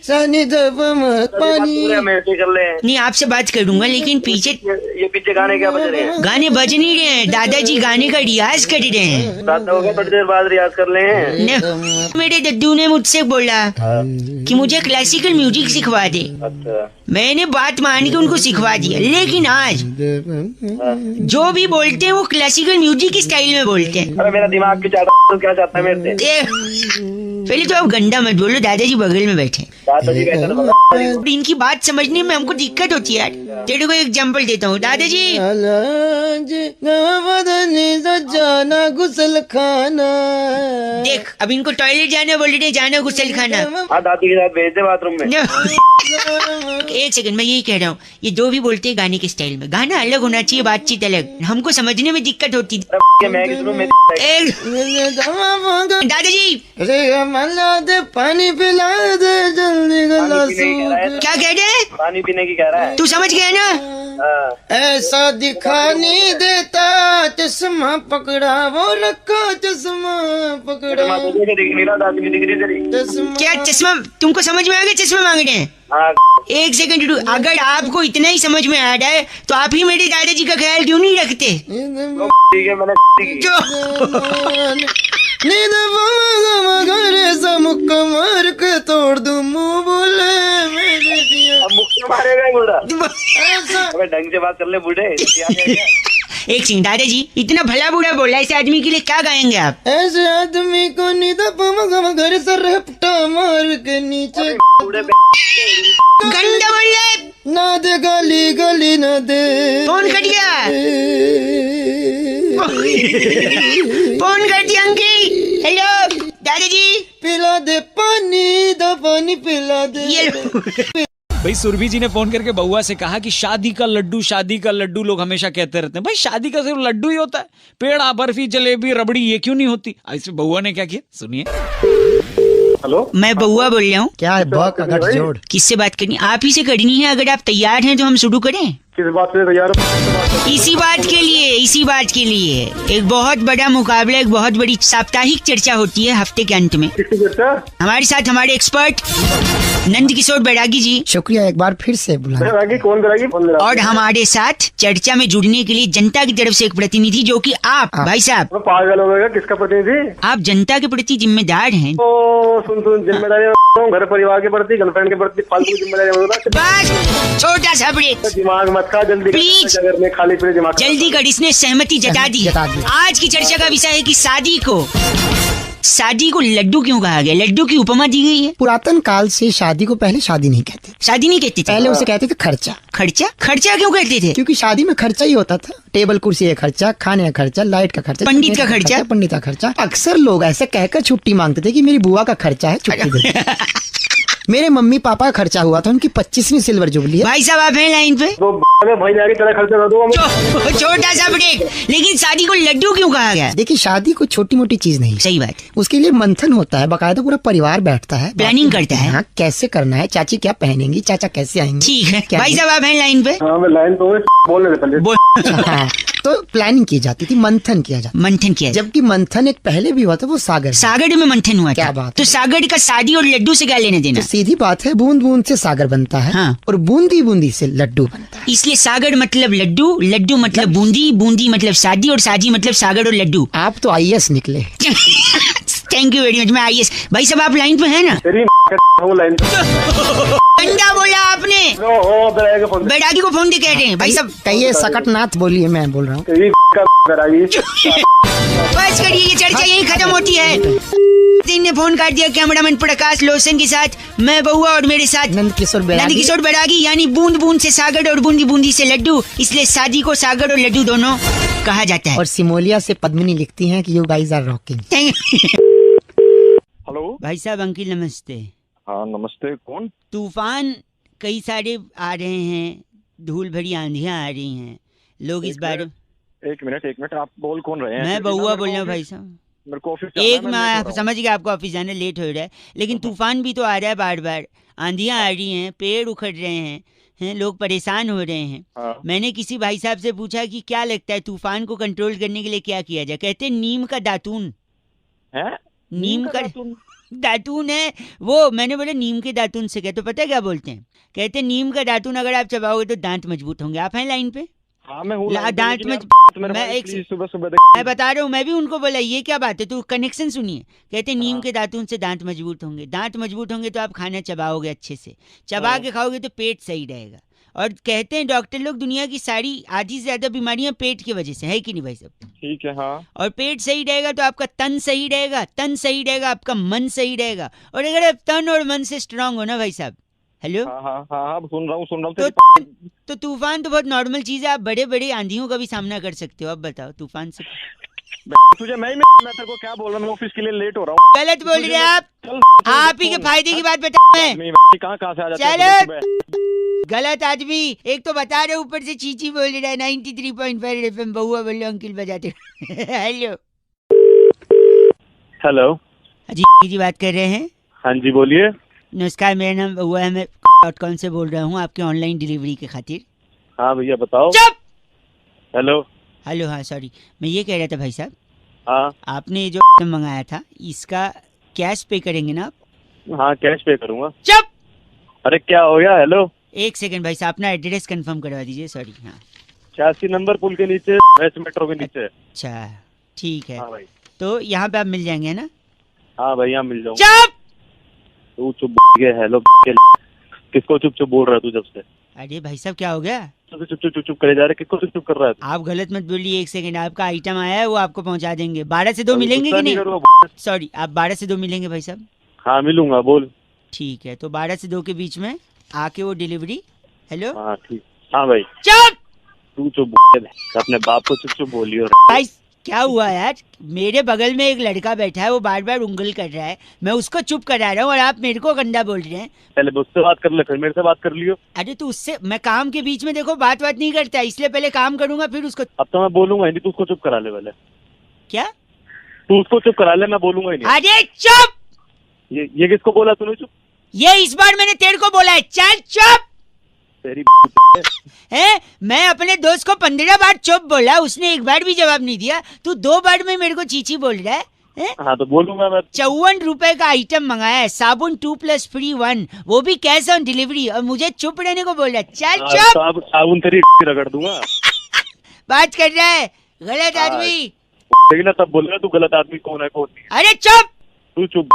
पानी कर ले। नहीं आपसे बात करूंगा, लेकिन पीछे ये पीछे गाने क्या बज रहे हैं? गाने बज नहीं रहे हैं। दादाजी गाने का रियाज कर रहे हैं। रात हो गया, थोड़ी देर बाद रियाज कर ले हैं। मेरे दद्दू ने मुझसे बोला कि मुझे क्लासिकल म्यूजिक सिखवा दे। अच्छा। मैंने बात मान के उनको सिखवा दिया, लेकिन आज जो भी बोलते हैं वो क्लासिकल म्यूजिक की स्टाइल में बोलते हैं। अरे मेरा दिमाग क्यों चाहता है? तू क्या चाहता है मेरे से? पहले तो आप गंदा मत बोलो, दादाजी बगल में बैठे। दादाजी कहते हैं इनकी बात समझने में हमको दिक्कत होती है यार। तेरे को एग्जांपल देता हूँ। दादाजी जाना गुसल खाना। देख, अब इनको टॉयलेट जाना बोल रहे, जाना गुसल खाना। हाँ दादी के साथ भेज दे बाथरूम में। एक सेकंड, मैं यही कह रहा हूँ, ये जो भी बोलते हैं गाने के स्टाइल में, गाना अलग होना चाहिए, बातचीत अलग। हमको समझने में दिक्कत होती है। मैं किस रूम में? दादाजी दे पानी पिला दे जल्दी क्या कह रहे हैं? पानी पीने की कह रहा है। तू समझ गया ना? हाँ। ऐसा दिखा नहीं देता, चश्मा पकड़ा वो रखा, चश्मा पकड़ा दिख नहीं रहा, दादी की डिग्री तेरी। चश्मा। क्या चश्मा? तुमको समझ में आ गया चश्मा मांग रहे हैं? हाँ। एक सेकंड, अगर आपको इतना ही समझ में आ रहा है तो आप ही मेरे दादाजी का ख्याल क्यों नहीं रखते? ठीक है मैंने जो नींद घरे सा मुक्का मार के तोड़ दूं मुंह बोले मेरे दिया। अब मुक्के मारेगा बुढ़ा। ऐसा अबे ढंग से बात कर ले बूढ़े। एक सिंह, दादाजी इतना भला बुरा बोला, ऐसे आदमी के लिए क्या गाएंगे आप? ऐसे आदमी को नींद घर से रपटा मार के नीचे गंदा बोल रहे। ना दे गाली गली ना दे। फोन कट गया। फोन कर दिया अंकल। हेलो दादाजी। पिला दे पानी, दा पानी पिला दे। ये लो। भाई सुरभि जी ने फोन करके बउआ से कहा कि शादी का लड्डू लोग हमेशा कहते रहते हैं। भाई शादी का सिर्फ लड्डू ही होता है, पेड़ा बर्फी जलेबी रबड़ी ये क्यों नहीं होती? ऐसे बउआ ने क्या किया सुनिए। हेलो मैं बउआ बोल रहा हूँ। क्या है बक अगर जोड़? किससे बात करनी? आप ही से करनी है। अगर आप तैयार हैं तो हम शुरू करें। किस बात से तैयार? इसी बात के लिए एक बहुत बड़ा मुकाबला, एक बहुत बड़ी साप्ताहिक चर्चा होती है हफ्ते के अंत में। किसकी चर्चा? हमारे साथ हमारे एक्सपर्ट नंद किशोर बैरागी जी, शुक्रिया, एक बार फिर से बुला। कौन करेगी? और हमारे साथ चर्चा में जुड़ने के लिए जनता की तरफ से एक प्रतिनिधि, जो कि आप भाई साहब। पागल हो गया, किसका प्रतिनिधि? आप जनता के प्रति जिम्मेदार हैं। ओ सुन जिम्मेदारी घर परिवार के प्रति, गर्लफ्रेंड के प्रति फालतू जिम्मेदारी। बस छोटा सा ब्रेक, दिमाग मत खा जल्दी। प्लीज खाली फिर दिमाग जल्दी कर। इसने सहमति जता दी। आज की चर्चा का विषय है कि शादी को लड्डू क्यों कहा गया? लड्डू की उपमा दी गई है। पुरातन काल से शादी को पहले शादी नहीं कहते, शादी नहीं कहते थे पहले उसे कहते थे खर्चा। खर्चा क्यों कहते थे? क्योंकि शादी में खर्चा ही होता था। टेबल कुर्सी का खर्चा, खाने का खर्चा, लाइट का खर्चा, पंडित का खर्चा। पंडित का खर्चा। अक्सर लोग ऐसे कहकर छुट्टी मांगते थे कि मेरी बुआ का खर्चा है, छुट्टी दे। मेरे मम्मी पापा का खर्चा हुआ था, उनकी 25वीं सिल्वर जुबली है। भाई साहब आप हैं लाइन पे? भाई जाके तेरा खर्चा कर दो। छोटा सा ब्रेक, लेकिन शादी को लड्डू क्यों कहा गया? देखिए शादी कोई छोटी मोटी चीज नहीं। सही बात। उसके लिए मंथन होता है, बकायदा पूरा परिवार बैठता है, प्लानिंग करता है। हाँ, कैसे करना है, चाची क्या पहनेंगी, चाचा कैसे आएंगे। ठीक है भाई साहब आप हैं लाइन पे? हाँ मैं लाइन पे बोलने दे पहले। हाँ, तो प्लानिंग की जाती थी, मंथन किया जाता। मंथन किया, जबकि मंथन एक पहले भी हुआ था, वो सागर में मंथन हुआ। क्या बात। तो सागर का शादी और लड्डू से क्या लेने देना? तो सीधी बात है, बूंद बूंद से सागर बनता है। हाँ। और बूंदी बूंदी से लड्डू बनता है। इसलिए सागर मतलब लड्डू, लड्डू मतलब बूंदी, बूंदी मतलब शादी, और शादी मतलब सागर और लड्डू। आप तो IAS निकले। Thank you very much. मैं IAS भाई साहब आप लाइन पे है ना? तेरी हूँ लाइन अंडा बोला आपने, बैरागी को फोन दे कह रहे हैं भाई साहब। कहिए सकटनाथ बोलिए, मैं बोल रहा हूँ। बस करिए, ये चर्चा यही खत्म होती है। दिन ने फोन काट दिया कैमरामैन प्रकाश लोसन के साथ, मैं बउआ और मेरे साथ नंद किशोर बैरागी, यानी बूंद बूंद से सागर और बूंदी बूंदी से लड्डू, इसलिए शादी को सागर और लड्डू दोनों कहा जाता है। और सिमोलिया से पद्मिनी लिखती हैं कि you guys are rocking. Hello भाई साहब अंकिल नमस्ते। हाँ नमस्ते, कौन? तूफान कई सारे आ रहे हैं, धूल भरी आंधियां आ रही हैं, लोग इस बार। एक मिनट, आप बोल कौन रहे हैं? मैं बउआ बोल रहा हूँ भाई साहब। मेरे को ऑफिस एक मैं समझ गया आपको ऑफिस जाने लेट हो रहा है, लेकिन तूफान भी तो आ रहा है, बार बार आंधियां आ रही हैं, पेड़ उखड़ रहे हैं, लोग परेशान हो रहे हैं। हाँ। मैंने किसी भाई साहब से पूछा कि क्या लगता है तूफान को कंट्रोल करने के लिए क्या किया जाए? कहते हैं नीम का दातून है। नीम का दातून है वो। मैंने बोला नीम के दातून से क्या? तो पता है क्या बोलते हैं? कहते हैं नीम का दातून अगर आप चबाओगे तो दांत मजबूत होंगे। आप हैं लाइन पे? हाँ मैं हूँ। दांत में मैं एक सुबह मैं बता रहा हूँ, मैं भी उनको बोला ये क्या बात है, तो कनेक्शन सुनिए। कहते हैं नीम के दातून से दांत मजबूत होंगे, दांत मजबूत होंगे तो आप खाना चबाओगे अच्छे से, चबा के खाओगे तो पेट सही रहेगा। और कहते हैं डॉक्टर लोग दुनिया की सारी आधी से ज्यादा बीमारियां पेट की वजह से है कि नहीं भाई साहब? ठीक है। हाँ। और पेट सही रहेगा तो आपका तन सही रहेगा, तन सही रहेगा आपका मन सही रहेगा। और अगर आप तन और मन से स्ट्रांग हो ना भाई साहब, हेलो, हाँ सुन रहा हूँ तो तूफान तो बहुत नॉर्मल चीज है, आप बड़े बड़े आंधियों का भी सामना कर सकते हो। अब बताओ तूफान से तुझे मैं तेरे को क्या बोल रहा हूँ, मैं ऑफिस के लिए लेट हो रहा हूँ। गलत बोल रहे हैं आप ही के फायदे की बात बता मैं कहाँ से आ जाता है? चलो गलत आदमी, एक तो बता रहे ऊपर से चीची बोल रहा है। 93.5 FM बउआ बोल अंकिल बजाते। हेलो हेलो जी बात कर रहे हैं? हाँ जी बोलिए। नमस्कार, मेरा नाम बउआ है, मैं .com से बोल रहा हूँ आपके ऑनलाइन डिलीवरी के खातिर। हाँ भैया बताओ। चुप। हेलो हाँ सॉरी, मैं ये कह रहा था भाई साहब, हाँ आपने जो मंगाया था इसका कैश पे करेंगे ना आप? हाँ कैश पे करूँगा। चुप। अरे क्या हो गया? हेलो एक सेकंड भाई साहब, अपना एड्रेस कंफर्म करवा दीजिए। सॉरी। हाँ 86 नंबर पुल के नीचे, वेस्ट मेट्रो के नीचे। अच्छा ठीक है। हाँ भाई। तो यहाँ पे आप मिल जाएंगे ना? हाँ भाई यहाँ मिल जाऊंगा। चुप। तू चुप हेलो किसको चुप चुप बोल रहा है तू जब से? अरे भाई साहब क्या हो गया? चुप करे जा रहे, किसको चुप चुप कर रहा है? आप गलत मत बोलिए। एक सेकंड, आपका आइटम आया है वो आपको पहुंचा देंगे। 12 से 2 मिलेंगे कि नहीं? सॉरी, आप 12 से 2 मिलेंगे भाई साहब? हाँ मिलूंगा, बोल। ठीक है, तो 12 से 2 के बीच में आके वो डिलीवरी। हेलो हाँ ठीक। हाँ भाई। चुप। तू चुप अपने बाप को चुप चुप बोलियो। भाई क्या हुआ यार? मेरे बगल में एक लड़का बैठा है, वो बार बार उंगल कर रहा है, मैं उसको चुप करा रहा हूँ और आप मेरे को गंदा बोल रहे हैं। पहले उससे बात कर ले, फिर मेरे से बात कर लियो। अरे तो उससे मैं काम के बीच में देखो बात नहीं करता, इसलिए पहले काम करूंगा फिर उसको। अब तो मैं बोलूंगा ही नहीं, तू उसको चुप करा ले पहले। क्या? तू उसको चुप करा ले, मैं बोलूंगा ही नहीं। अरे चुप। ये किसको बोला तूने चुप? ये इस बार मैंने तेरे को बोला है, चल चुप। तेरी है, मैं अपने दोस्त को 15 बार चुप बोला, उसने एक बार भी जवाब नहीं दिया, तू 2 बार में मेरे को चीची बोल रहा है? हाँ तो बोलूंगा मैं। 54 रुपए का आइटम मंगाया है, साबुन 2 + फ्री 1, वो भी कैश ऑन डिलीवरी, और मुझे चुप रहने को बोल रहा है। चल चुप। साबुन तेरी रगड़ दूंगा। बात कर रहा है गलत आदमी। लेकिन ना तब बोल रहा है तू गलत आदमी कौन है कौन नहीं। अरे चुप। तू चुप।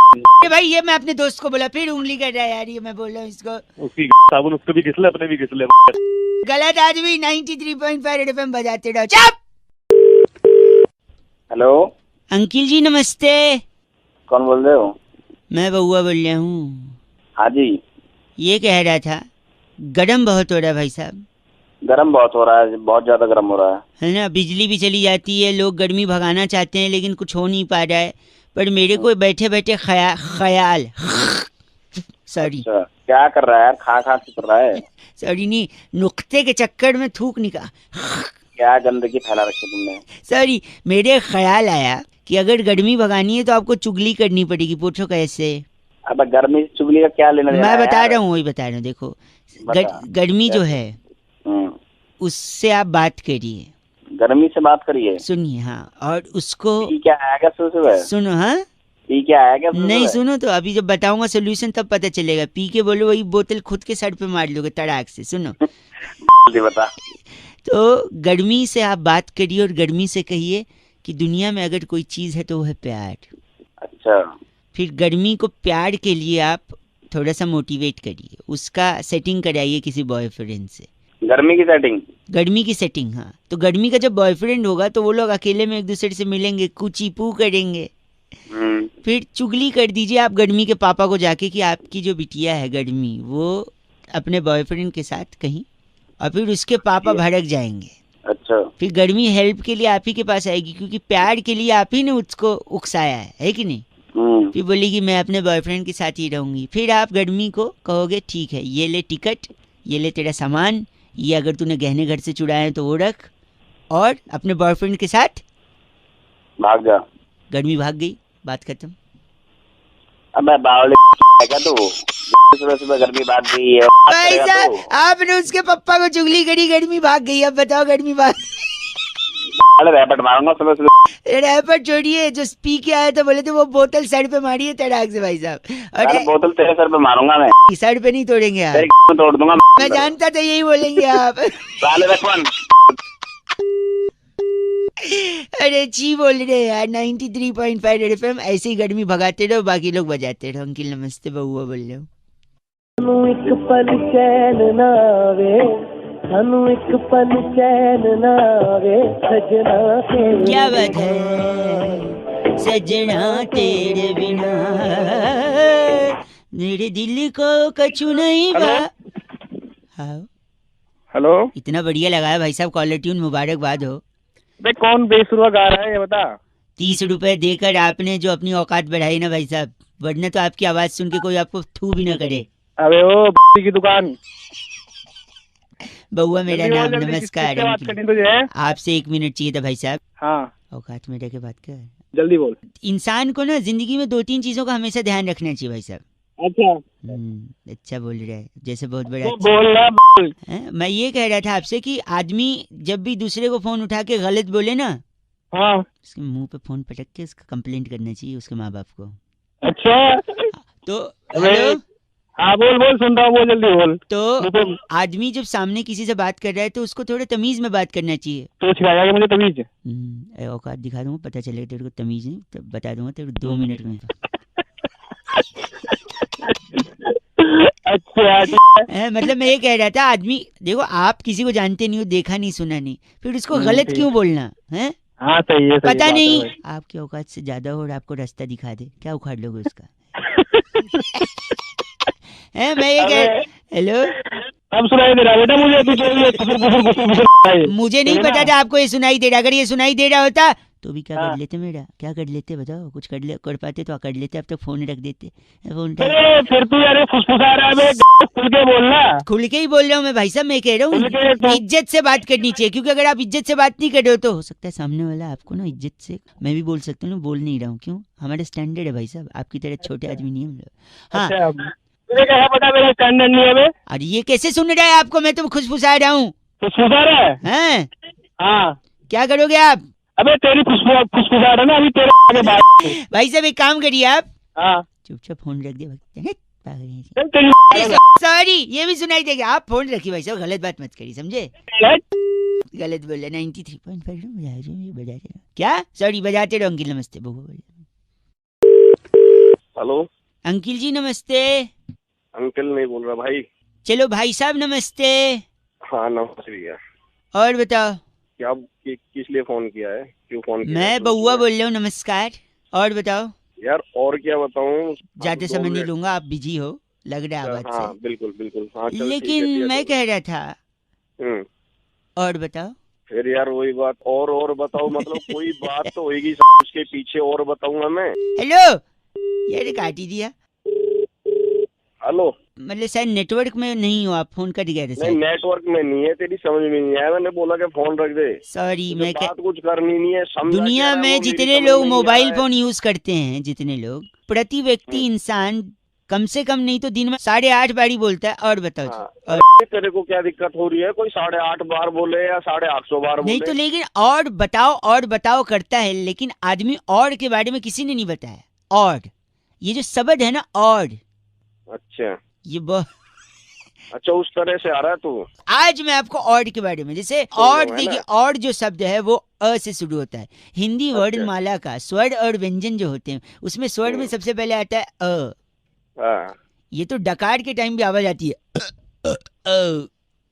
भाई ये मैं अपने दोस्त को बोला, फिर उंगली कर रहा है यार, ये मैं बोल रहा हूँ इसको। उसकी साबुन उसको भी घिसले, अपने भी घिसले। गलत आदमी। 93.5 FM बजाते रहो। चुप। हेलो अंकिल जी नमस्ते। कौन बोल रहे हो? मैं बउआ बोल रहा हूँ। हाँ जी। ये कह रहा था गरम बहुत हो रहा है भाई साहब। गर्म बहुत हो रहा है, बहुत ज्यादा गर्म हो रहा है ना, बिजली भी चली जाती है, लोग गर्मी भगाना चाहते हैं लेकिन कुछ हो नहीं पा रहा है। पर मेरे को बैठे बैठे ख्याल सॉरी। अच्छा, क्या कर रहा है यार? खा कर रहा है? सॉरी नहीं, नुक्ते के चक्कर में थूक निकाल। क्या गंदगी फैला रखी तुमने? सॉरी, मेरे ख्याल आया कि अगर गर्मी भगानी है तो आपको चुगली करनी पड़ेगी। पूछो कैसे? अब गर्मी से चुगली का क्या लेना देना? मैं बता रहा हूँ, वही बता रहा हूँ। देखो गर्मी जो है उससे आप बात करिए, गर्मी से बात करिए, सुनिए। हाँ, और उसको क्या आएगा सुबह? सुनो। हाँ क्या आएगा? नहीं सुनो तो, अभी जब बताऊंगा सोल्यूशन तब पता चलेगा। पी के बोलो वही बोतल खुद के सर पे मार लोगे तड़ाक से। सुनो बता। तो गर्मी से आप बात करिए और गर्मी से कहिए कि दुनिया में अगर कोई चीज है तो वो है प्यार। अच्छा फिर गर्मी को प्यार के लिए आप थोड़ा सा मोटिवेट करिए, उसका सेटिंग कराइए किसी बॉयफ्रेंड से। गर्मी की सेटिंग? गर्मी की सेटिंग, हाँ। तो गर्मी का जब बॉयफ्रेंड होगा तो वो लोग अकेले में एक दूसरे से मिलेंगे, कुची पू करेंगे। फिर चुगली कर दीजिए आप गर्मी के पापा को जाके कि आपकी जो बिटिया है गर्मी, वो अपने बॉयफ्रेंड के साथ कहीं, और फिर उसके पापा भड़क जाएंगे। अच्छा। फिर गर्मी हेल्प के लिए आप ही के पास आएगी, क्योंकि प्यार के लिए आप ही ने उसको उकसाया है कि नहीं? फिर बोलेगी मैं अपने बॉयफ्रेंड के साथ ही रहूंगी। फिर आप गर्मी को कहोगे ठीक है, ये ले टिकट, ये ले तेरा सामान, ये अगर तूने गहने घर से चुराए हैं तो वो रख, और अपने बॉयफ्रेंड के साथ भाग जा। गर्मी भाग गई, बात खत्म। अबे बावले क्या तू? सुबह सुबह गर्मी भाग गई है। भाई साहब, आपने उसके पप्पा को चुगली करी, गर्मी भाग गई। अब बताओ गर्मी भाग? अरे रैपट मारूंगा सुबह सुबह। रैपट छोड़िए, जो पी के आए थे बोले थे वो बोतल सर पे मारी है तड़ाक से भाई साहब। अरे बोतल तेरे सर पे मारूंगा मैं। सर पे नहीं तोड़ेंगे आप, तेरी तोड़ दूंगा मैं जानता था यही बोलेंगे आप। साले रखवन। अरे जी बोल रहे हैं यार। 93.5 रेड एफएम, ऐसे ही गर्मी भगाते रहो, बाकी लोग बजाते रहो। अंकिल नमस्ते, बउआ बोल रहे हो। एक पल चैन ना आवे, सानू एक पल चैन ना आवे, सजना तेरे। क्या बात है, सजना तेरे बिना मेरे दिल को कछु नहीं बा। हाँ हेलो, इतना बढ़िया लगा है भाई साहब, कॉलर ट्यून, मुबारकबाद हो। बे कौन बेसुरा गा रहा है ये बता। 30 रुपए देकर आपने जो अपनी औकात बढ़ाई ना भाई साहब, वरना तो आपकी आवाज सुन के कोई आपको थू भी ना करे। अबे ओ की दुकान। बउआ मेरा नाम, जल्दी, नमस्कार। बात करनी तुझे? आपसे 1 मिनट चाहिए था भाई साहब। हाँ औकात में रह के बात कर। जल्दी बोल। इंसान को ना जिंदगी में 2-3 चीजों का हमेशा ध्यान रखना चाहिए भाई साहब। अच्छा अच्छा बोल रहा है, जैसे बहुत बड़ा। तो बोल रहा बोल। मैं ये कह रहा था आपसे कि आदमी जब भी दूसरे को फोन उठा के गलत बोले ना, हाँ उसके मुंह पे फोन पटक के उसका कंप्लेंट करना चाहिए उसके माँ बाप को। अच्छा तो हेलो, हाँ बोल बोल, सुन रहा हूँ, बोल जल्दी बोल। तो आदमी जब सामने किसी से बात कर रहा है तो उसको थोड़ा तमीज में बात करना चाहिए। तो सिखाया मुझे तमीज? औकात दिखा दूंगा, पता चलेगा तेरे को तमीज नहीं, तो बता दूंगा तेरे को 2 मिनट में। अच्छा मतलब मैं ये कह रहा था, आदमी देखो, आप किसी को जानते नहीं हो, देखा नहीं सुना नहीं, फिर उसको गलत क्यों बोलना है? हाँ सही है, पता नहीं आपकी औकात से ज्यादा हो और आपको रास्ता दिखा दे, क्या उखाड़ लोगे उसका? मैं ये कह, हेलो, अब सुनाई दे रहा बेटा मुझे? मुझे नहीं पता था आपको ये सुनाई दे रहा। अगर ये सुनाई दे रहा होता तो भी क्या कर लेते मेरा, क्या कर लेते बताओ? कुछ कर पाते तो कर लेते, अब तक फोन रख देते। फोन फिर तू यार फुसफुसा रहा है, खुल के बोलना। खुल के ही बोल रहा हूँ मैं भाई साहब, मैं कह रहा हूँ इज्जत से बात करनी चाहिए, क्योंकि अगर आप इज्जत से बात नहीं कर रहे हो तो हो सकता है सामने वाला आपको ना इज्जत से, मैं भी बोल सकता हूँ, बोल नहीं रहा हूँ, क्यों? हमारा स्टैंडर्ड है भाई साहब, आपकी तरह छोटे आदमी नहीं हम लोग। हाँ तुझे क्या पता मेरा स्टैंडर्ड नहीं है बे? अरे ये कैसे सुन रहा है आपको? मैं तो खुशफुसा रहा हूँ। फुसफुसा रहा है? हाँ क्या करोगे आप? अबे तेरी फुसफुसा रहा ना अभी तेरे आगे बात। भाई साहब एक काम करिए आप, हाँ चुपचाप फोन रख दे। तेरी सॉरी, ये भी सुनाई देगा। आप फोन रखिए भाई साहब, गलत बात मत करिए, समझे? गलत बोले। 93.5 बजा रहे क्या? सॉरी, बजाते रहो। अंकिल नमस्ते, हेलो अंकिल जी नमस्ते। अंकल नहीं बोल रहा भाई। चलो भाई साहब नमस्ते। हाँ नमस्ते भैया। और बताओ क्या किस लिए फोन किया है? क्यों फोन किया? मैं बउआ बोल रहा हूँ, नमस्कार। और बताओ यार, और क्या बताऊँ? ज्यादा समय नहीं लूंगा, आप बिजी हो लग रहा है आवाज हाँ से। बिल्कुल बिल्कुल। हाँ लेकिन मैं कह रहा था, और बताओ। फिर यार वही बात, और बताओ, मतलब कोई बात तो होगी उसके पीछे, और बताऊंगा मैं। हेलो, यार काट ही दिया। हेलो, मतलब शायद नेटवर्क में नहीं हो आप, फोन कट गया था। नहीं नेटवर्क में नहीं है, तेरी समझ में नहीं आया, मैंने बोला कि फोन रख दे। सॉरी, मैं बात कुछ करनी नहीं है। दुनिया में जितने लोग मोबाइल फोन यूज करते हैं, जितने लोग, प्रति व्यक्ति इंसान कम से कम नहीं तो दिन में 8.5 बारी बोलता है। और बताओ और तेरे को क्या दिक्कत हो रही है? कोई 8.5 बार बोले या 850 बार बोले? नहीं तो, लेकिन और बताओ करता है, लेकिन आदमी और के बारे में किसी ने नहीं बताया। और ये जो शब्द है ना, और अच्छा, ये अच्छा उस तरह से आ रहा है तू। आज मैं आपको ऑड के बारे में, जैसे ऑड देखिए, ऑड जो शब्द है वो अ से शुरू होता है। हिंदी वर्णमाला का स्वर और व्यंजन जो होते हैं उसमें स्वर में सबसे पहले आता है अ। हाँ, ये तो डकार के टाइम भी आवाज आती है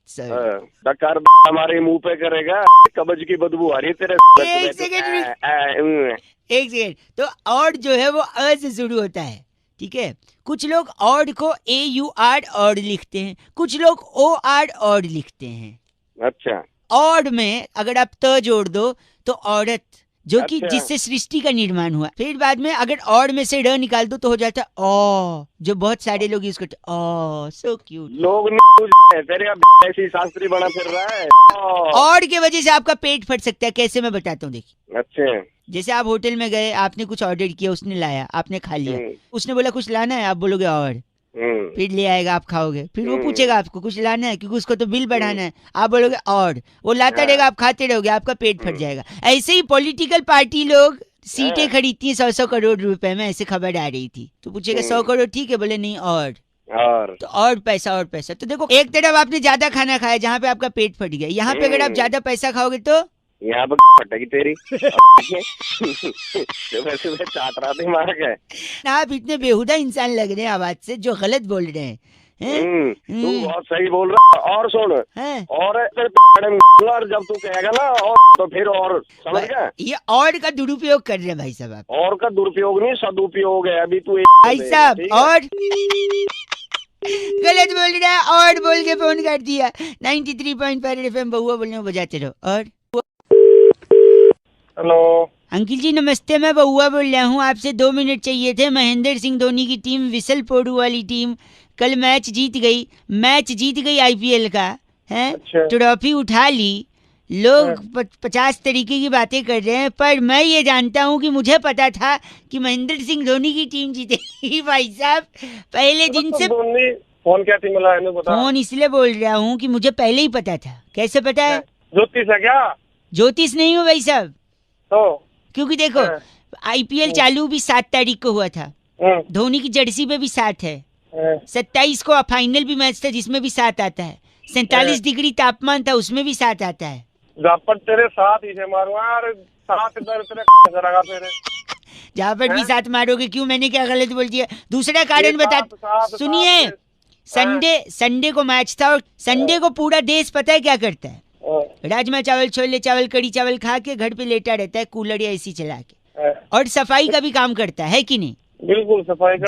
सर। डकार हमारे मुंह पे करेगा, कब्ज की बदबू आ रही है तेरे। एक सेकंड, एक सेकंड। तो ऑड जो है वो अ से शुरू होता है, ठीक है। कुछ लोग ऑड को AUR ऑड लिखते हैं, कुछ लोग OR ऑड लिखते हैं। अच्छा, ऑड में अगर आप त जोड़ दो तो औरत, जो कि अच्छा। जिससे सृष्टि का निर्माण हुआ। फिर बाद में अगर ऑड में से र निकाल दो तो हो जाता है ओ, जो बहुत सारे लोग यूज करते हैं। ओ सो क्यूट। लोग तेरे अब ऐसी शास्त्री बना फिर रहा है। ऑड के वजह से आपका पेट फट सकता है। कैसे, मैं बताता हूँ, देखिए। अच्छा, जैसे आप होटल में गए, आपने कुछ ऑर्डर किया, उसने लाया, आपने खा लिया, उसने बोला कुछ लाना है, आप बोलोगे और, फिर ले आएगा, आप खाओगे, फिर वो पूछेगा आपको कुछ लाना है क्योंकि उसको तो बिल बढ़ाना है, आप बोलोगे और, वो लाता रहेगा, आप खाते रहोगे, आपका पेट फट जाएगा। ऐसे ही पॉलिटिकल पार्टी लोग सीटें खरीदती हैं 100-100 करोड़ रुपए में, ऐसे खबर आ रही थी। तो पूछेगा 100 करोड़, ठीक है, बोले नहीं और तो और पैसा। तो देखो, एक तरफ आपने ज्यादा खाना खाया जहाँ पे आपका पेट फट गया, यहाँ पे अगर आप ज्यादा पैसा खाओगे तो यहाँ पे फटेगी तेरी। वैसे मैं चाट रहा थी मार के। आप इतने बेहुदा इंसान लग रहे हैं आवाज से, जो गलत बोल रहे हैं। तू बहुत सही बोल रहा है। और सुन, हैं? और जब तू कहेगा ना और, तो फिर और, समझ गया? ये और का दुरुपयोग कर रहे हैं भाई साहब आप। और का दुरुपयोग नहीं, सदुपयोग है। अभी तू भाई साहब और गलत बोल रहा है, और बोल के फोन कर दिया। 93.5 FM बहुआ बोलने में बजाते रहो। और हेलो अंकिल जी नमस्ते, मैं बहुआ बोल रहा हूँ, आपसे 2 मिनट चाहिए थे। महेंद्र सिंह धोनी की टीम, विसल पोडू वाली टीम, कल मैच जीत गई IPL का है। अच्छा। ट्रॉफी उठा ली। लोग 50 तरीके की बातें कर रहे हैं, पर मैं ये जानता हूँ कि मुझे पता था कि महेंद्र सिंह धोनी की टीम जीतेगी। भाई साहब पहले दिन से फोन क्या थी, मिला है बता। फोन इसलिए बोल रहा हूँ कि मुझे पहले ही पता था। कैसे पता है? ज्योतिष है क्या? ज्योतिष नहीं हो भाई साहब, तो क्योंकि देखो IPL चालू भी 7 तारीख को हुआ था, धोनी की जर्सी पे भी 7 है, 27 को फाइनल भी मैच था जिसमें भी 7 आता है, 47 डिग्री तापमान था उसमें भी 7 आता है। तेरे साथ ही से मारूंगा यार, 7 इधर तेरे जहाँ पर भी 7 मारोगे। क्यों, मैंने क्या गलत बोल दिया? दूसरा कारण बता, सुनिए। संडे को मैच था, और संडे को पूरा देश पता है क्या करता है? राजमा चावल, छोले चावल, कड़ी चावल खा के घर पे लेटा रहता है, कूलर या AC चला के, और सफाई का भी काम करता है कि नहीं? बिल्कुल सफाई का।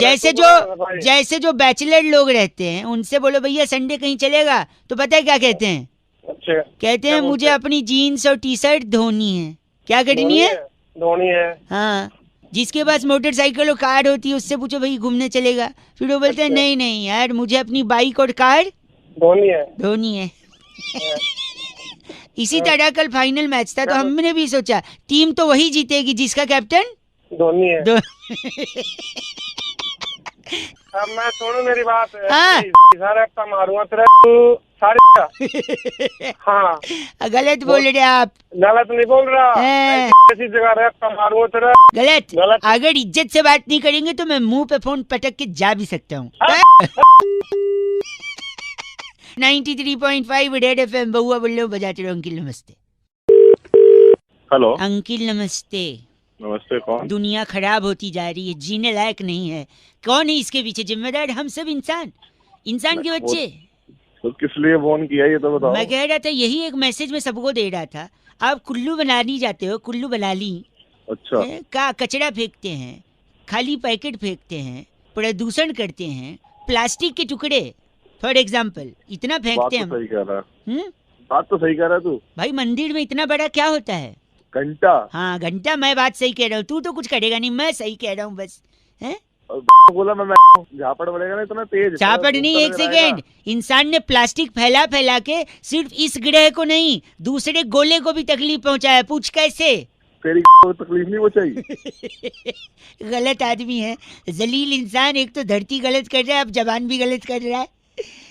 जैसे जो बैचलर लोग रहते हैं उनसे बोलो भैया संडे कहीं चलेगा, तो पता है क्या कहते हैं? अच्छा, कहते हैं मुझे अपनी जीन्स और टी-शर्ट धोनी है। क्या करनी है? धोनी है। हाँ, जिसके पास मोटरसाइकिल और कार होती है उससे पूछो भाई घूमने चलेगा, फिर वो बोलते हैं नहीं यार मुझे अपनी बाइक और कार धोनी है। इसी तरह कल फाइनल मैच था, तो हमने भी सोचा टीम तो वही जीतेगी जिसका कैप्टन धोनी है। अब मैं सुनो मेरी बात। हाँ। सारे हफ्ता मारूंगा तेरा सारे। हाँ, गलत बोल रहे आप। गलत नहीं बोल रहा, ऐसी जगह हफ्ता मारूंगा तेरा। गलत। अगर इज्जत से बात नहीं करेंगे तो मैं मुंह पे फोन पटक के जा भी सकता हूँ। 93.5 रेड FM बहुआ बोल रहे हो, बजाते रहो। अंकिल नमस्ते। हेलो अंकिल नमस्ते। नमस्ते, कौन? दुनिया खराब होती जा रही है, जीने लायक नहीं है। कौन है इसके पीछे जिम्मेदार? हम सब इंसान के बच्चे। तो किस लिए फोन किया ये तो बताओ। मैं कह रहा था, यही एक मैसेज मैं सबको दे रहा था। आप कुल्लू बनानी जाते हो, कुल्लू बनाली। अच्छा। का कचरा फेंकते हैं, खाली पैकेट फेंकते हैं, प्रदूषण करते हैं, प्लास्टिक के टुकड़े फॉर एग्जाम्पल इतना फेंकते हैं। बात तो सही कह रहा है। बात तो सही कह रहा है तू। भाई मंदिर में इतना बड़ा क्या होता है? घंटा। हाँ घंटा। मैं बात सही कह रहा हूँ, तू तो कुछ करेगा नहीं, मैं सही कह रहा हूँ बस। है बोला मैं झापड़ बोलेगा ना इतना तेज। झापड़ नहीं, एक सेकेंड। इंसान ने प्लास्टिक फैला फैला के सिर्फ इस ग्रह को नहीं दूसरे गोले को भी तकलीफ पहुंचाया। पूछ कैसे? तेरी तकलीफ नहीं पहुंचाई। गलत आदमी है, जलील इंसान। एक तो धरती गलत कर रहा है, अब जबान भी गलत कर रहा है।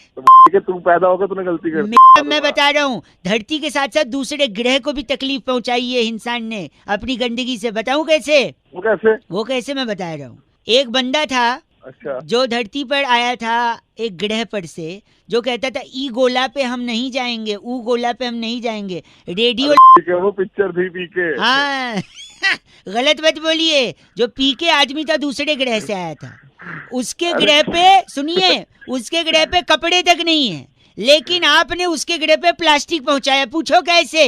तो तू पैदा होगा तूने गलती कर। मैं बता रहा हूँ, धरती के साथ साथ दूसरे ग्रह को भी तकलीफ पहुंचाई है इंसान ने अपनी गंदगी से। बताऊं कैसे? वो कैसे? वो कैसे मैं बता रहा हूँ। एक बंदा था, अच्छा जो धरती पर आया था एक ग्रह पर से, जो कहता था ई गोला पे हम नहीं जाएंगे, ऊ गोला पे हम नहीं जाएंगे, रेडियो। ठीक है, वो पिक्चर थी पीके। हाँ गलत मत बोलिए, जो पी के आदमी था दूसरे ग्रह से आया था। उसके ग्रह पे, सुनिए, उसके ग्रह पे कपड़े तक नहीं है, लेकिन आपने उसके ग्रह पे प्लास्टिक पहुंचाया। पूछो कैसे?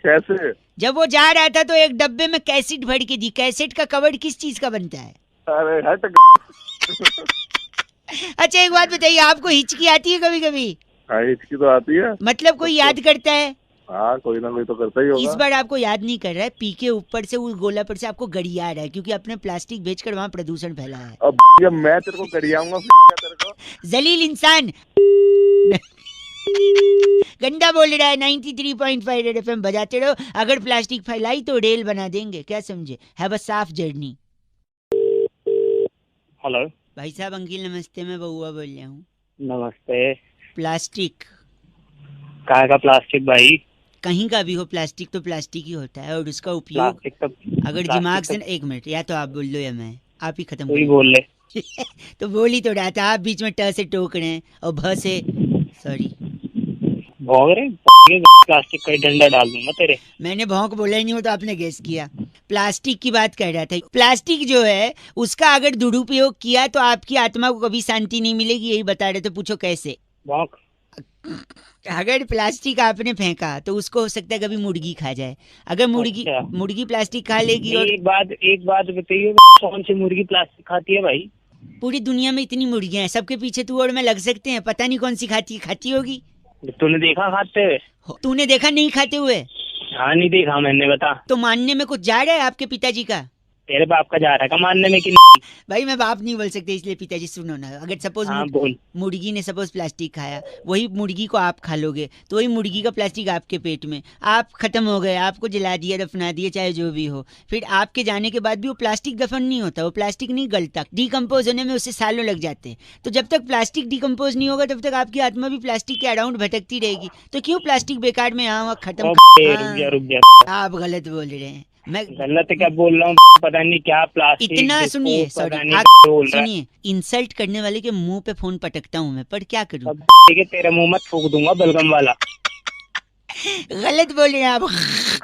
कैसे? जब वो जा रहा था तो एक डब्बे में कैसेट भर के दी। कैसेट का कवर किस चीज का बनता है? अरे हट। अच्छा एक बात बताइए, आपको हिचकी आती है कभी कभी? हाँ हिचकी तो आती है। मतलब कोई याद करता है? हाँ कोई ना कोई तो करता ही होगा। इस बार आपको याद नहीं कर रहा है, पी के ऊपर से उस गोला पर से आपको गड़िया रहा है, क्योंकि आपने प्लास्टिक बेचकर वहाँ प्रदूषण फैलाया है। अब जब मैं तेरे को गरियाऊंगा तेरे को। जलील इंसान गंदा बोल रहा है। 93.5 रेड एफएम बजाते रहो। अगर प्लास्टिक फैलाई तो रेल बना देंगे, क्या समझे? हैव अ साफ जर्नी। हेलो भाई साहब अंकिल नमस्ते, मैं बउआ बोल रहा हूँ। नमस्ते। प्लास्टिक काय का प्लास्टिक भाई? कहीं का भी हो, प्लास्टिक तो प्लास्टिक ही होता है, और उसका उपयोग अगर दिमाग से, एक मिनट, या तो आप बोल लो या मैं, आप ही खत्म कोई बोल ले। तो बोल ही तो रहा था, आप बीच में ट से टोक रहे हैं और भ से, सॉरी भौंक रहे? प्लास्टिक का डंडा डाल दूंगा तेरे। मैंने भौंक बोला ही नहीं हो तो आपने गेस किया। प्लास्टिक की बात कर रहा था। प्लास्टिक जो है उसका अगर दुरुपयोग किया तो आपकी आत्मा को कभी शांति नहीं मिलेगी, यही बता रहे थे। पूछो कैसे? भौंक। अगर प्लास्टिक आपने फेंका तो उसको हो सकता है कभी मुर्गी खा जाए। अगर अच्छा। मुर्गी प्लास्टिक खा लेगी। और एक बात बताइए, कौन सी मुर्गी प्लास्टिक खाती है भाई? पूरी दुनिया में इतनी मुर्गियां हैं, सबके पीछे तू और मैं लग सकते हैं, पता नहीं कौन सी खाती होगी। तूने देखा खाते हुए? तूने देखा नहीं खाते हुए? हाँ नहीं देखा मैंने, बता। तो मानने में कुछ जा रहा है आपके पिताजी का? तेरे बाप का जा रहा है मानने में कि? भाई मैं बाप नहीं बोल सकते, इसलिए पिताजी सुनो ना। अगर सपोज बोल। मुर्गी ने सपोज प्लास्टिक खाया, वही मुर्गी को आप खा लोगे तो वही मुर्गी का प्लास्टिक आपके पेट में, आप खत्म हो गए, आपको जला दिया, दफना दिया, चाहे जो भी हो। फिर आपके जाने के बाद भी वो प्लास्टिक दफन नहीं होता, वो प्लास्टिक नहीं गलता, डिकम्पोज होने में उससे सालों लग जाते हैं। तो जब तक प्लास्टिक डिकम्पोज नहीं होगा तब तक आपकी आत्मा भी प्लास्टिक के अराउंड भटकती रहेगी। तो क्यों प्लास्टिक बेकार में यहाँ खत्म? रुक जा। आप गलत बोल रहे हैं। मैं गलत क्या बोल रहा हूँ? पता नहीं क्या प्लास्टिक। इतना सुनिए, सॉरी बोल रहा है। सुनिए, इंसल्ट करने वाले के मुंह पे फोन पटकता हूँ मैं, पर क्या करूँ? तेरे मुंह मत फूक दूंगा बलगम वाला। गलत बोल रहे हैं आप।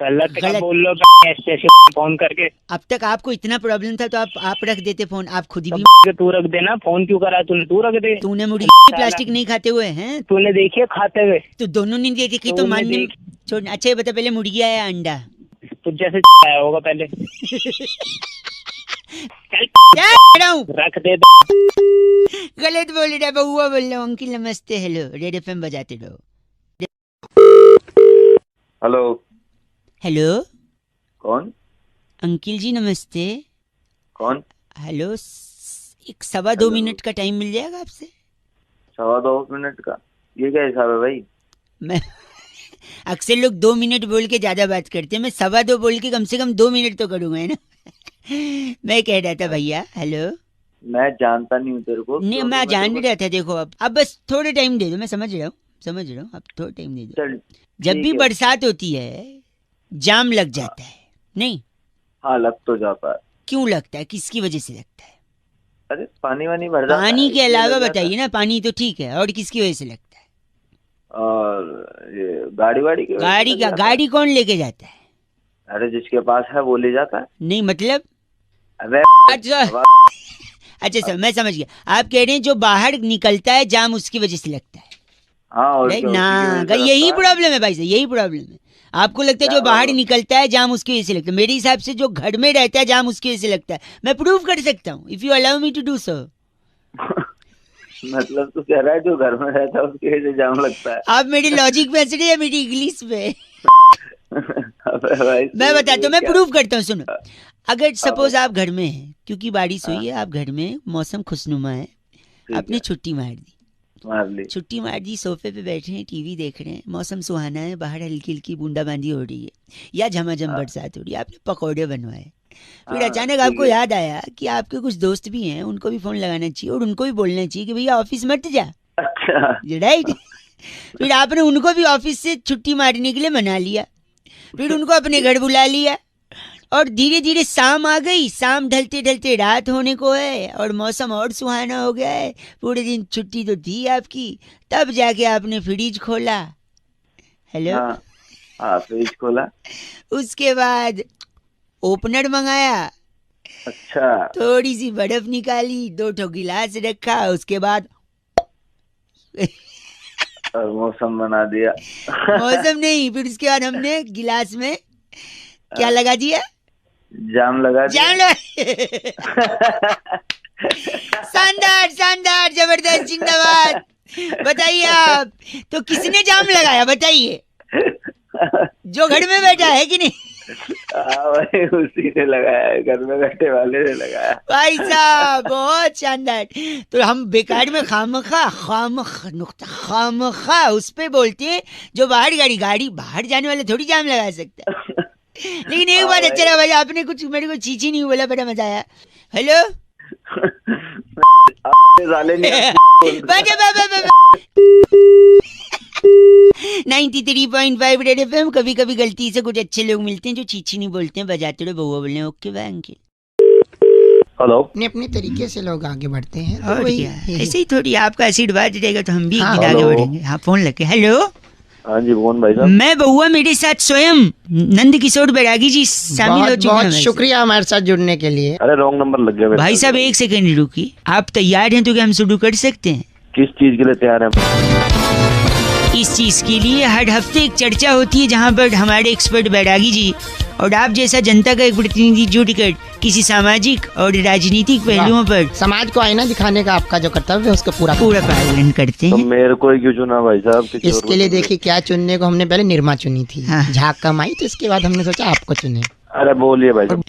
गलत बोल लो ऐसे फोन करके। अब तक आपको इतना प्रॉब्लम था तो आप रख देते फोन, आप खुद ही भी। तू रख देना फोन, क्यों करा तूने? तू रख दे। तूने मुर्गी प्लास्टिक नहीं खाते हुए हैं? तूने देखी है खाते हुए? तो दोनों ने देखी तो मानने छोड़। अच्छा ये बता, पहले मुर्गी आया अंडा? तुझ जैसे आया होगा पहले। क्या रख दे। गलत बोल रहा है, बउआ बोल रहा हूँ। अंकिल नमस्ते, हेलो, रेड एफएम बजाते रहो। हेलो। हेलो कौन? अंकिल जी नमस्ते। कौन? हेलो, एक 2.25 मिनट का टाइम मिल जाएगा आपसे? 2.25 मिनट का? ये क्या हिसाब है भाई? मैं अक्सर लोग 2 मिनट बोल के ज्यादा बात करते हैं, मैं 2.25 बोल के कम से कम 2 मिनट तो करूंगा, है ना? मैं कह रहा था भैया, हेलो। मैं जानता नहीं हूँ तेरे को। नहीं मैं जान रहा था। देखो अब बस थोड़ा टाइम दे दो, मैं समझ रहा हूँ, अब थोड़ा टाइम दे दो। चल जब भी बरसात होती है जाम लग जाता है, नहीं? हाँ लग तो जाता है। क्यों लगता है, किसकी वजह से लगता है? अरे पानी वानी भर जाता है। पानी के अलावा बताइए ना, पानी तो ठीक है, और किसकी वजह से लगता है? और ये गाड़ी वाड़ी की गाड़ी कौन लेके जाता है? अरे जिसके पास है वो ले जाता है। नहीं मतलब? अरे अच्छा सर मैं समझ गया, आप कह रहे हैं जो बाहर निकलता है जाम उसकी वजह से लगता है। हाँ और ना, यही प्रॉब्लम है भाई साहब, यही प्रॉब्लम है। आपको लगता है जो बाहर निकलता है जाम उसकी वजह से लगता है, मेरे हिसाब से जो घर में रहता है जाम उसकी वजह से लगता है। मैं प्रूव कर सकता हूँ, if you allow me to do so. मतलब तू कह रहा है जो घर में रहता है उसकी वजह से जाम लगता है? आप मेरी लॉजिक पे हंस रहे हैं, मेरी इंग्लिश पे। भाई मैं बताता हूँ, मैं प्रूव करता हूँ, सुनो। अगर सपोज आप घर में हैं, क्योंकि बारिश हुई है, आप घर में, मौसम खुशनुमा है, आपने छुट्टी मार दी, सोफे पे बैठे हैं, टीवी देख रहे हैं, मौसम सुहाना है, बाहर हल्की हल्की बूंदाबांदी हो रही है या झमाझम बरसात हो रही है, आपने पकौड़े बनवाए। फिर अचानक आपको याद आया कि आपके कुछ दोस्त भी हैं, उनको भी फोन लगाना चाहिए और उनको भी बोलना चाहिए कि भैया ऑफिस मत जा। अच्छा राइट। फिर आपने उनको भी ऑफिस से छुट्टी मारने के लिए मना लिया, फिर उनको अपने घर बुला लिया, और धीरे धीरे शाम आ गई, शाम ढलते ढलते रात होने को है और मौसम और सुहाना हो गया है। पूरे दिन छुट्टी तो थी आपकी, तब जाके आपने फ्रिज खोला। हेलो। हाँ फ्रिज खोला। उसके बाद ओपनर मंगाया। अच्छा। थोड़ी सी बर्फ निकाली, 2 ठो गिलास रखा, उसके बाद और मौसम बना दिया। मौसम नहीं, फिर उसके बाद हमने गिलास में क्या लगा दिया? जाम लगा दिया। जाम लगा। शानदार शानदार, जबरदस्त, जिंदाबाद। बताइए आप, तो किसने जाम लगाया बताइए? जो घर में बैठा है कि नहीं? भाई उसी ने लगाया है, घर में बैठे वाले ने लगाया। भाई साहब बहुत शानदार। तो हम बेकार में खामखा उस पे बोलते हैं जो गाड़ी बाहर जाने वाले थोड़ी जाम लगा सकता है। लेकिन एक बात अच्छा रहा भाई, आपने कुछ मेरे को चीची नहीं बोला, बड़ा मजा आया। हेलो। 93.5 red FM. कभी कभी गलती से कुछ अच्छे लोग मिलते हैं जो चीची नहीं बोलते हैं, बजाते रहो बउआ बोलने। Okay bye uncle. हेलो। अपने अपने तरीके से लोग आगे बढ़ते हैं, तो और वही क्या, ऐसे ही थोड़ी आपका आशीर्वाद रहेगा तो हम भी एक हाँ, दिन आगे हेलो। बढ़ेंगे। हाँ फोन लगे। हेलो। हाँ जी कौन भाई साहब? मैं बउआ, मेरे साथ स्वयं नंद किशोर बैरागी जी शामिल हो बहुत चुके हैं। बहुत शुक्रिया हमारे साथ जुड़ने के लिए। अरे रॉन्ग नंबर लग गया। भाई साहब एक सेकंड रुकिए, आप तैयार हैं तो क्या हम शुरू कर सकते हैं? किस चीज के लिए तैयार है? इस चीज के लिए हर हफ्ते एक चर्चा होती है जहां पर हमारे एक्सपर्ट बैरागी जी और आप जैसा जनता का एक प्रतिनिधि जुटकर किसी सामाजिक और राजनीतिक पहलुओं पर समाज को आईना दिखाने का आपका जो कर्तव्य है उसका पूरा पालन करते तो हैं। मेरे को ही क्यों चुना भाई साहब? किसी और को इसके लिए चुना? देखिए क्या चुनने को, हमने पहले निर्मा चुनी थी, हाँ। झाग कमाई, तो इसके बाद हमने सोचा आपको चुने। अरे बोलिए भाई साहब।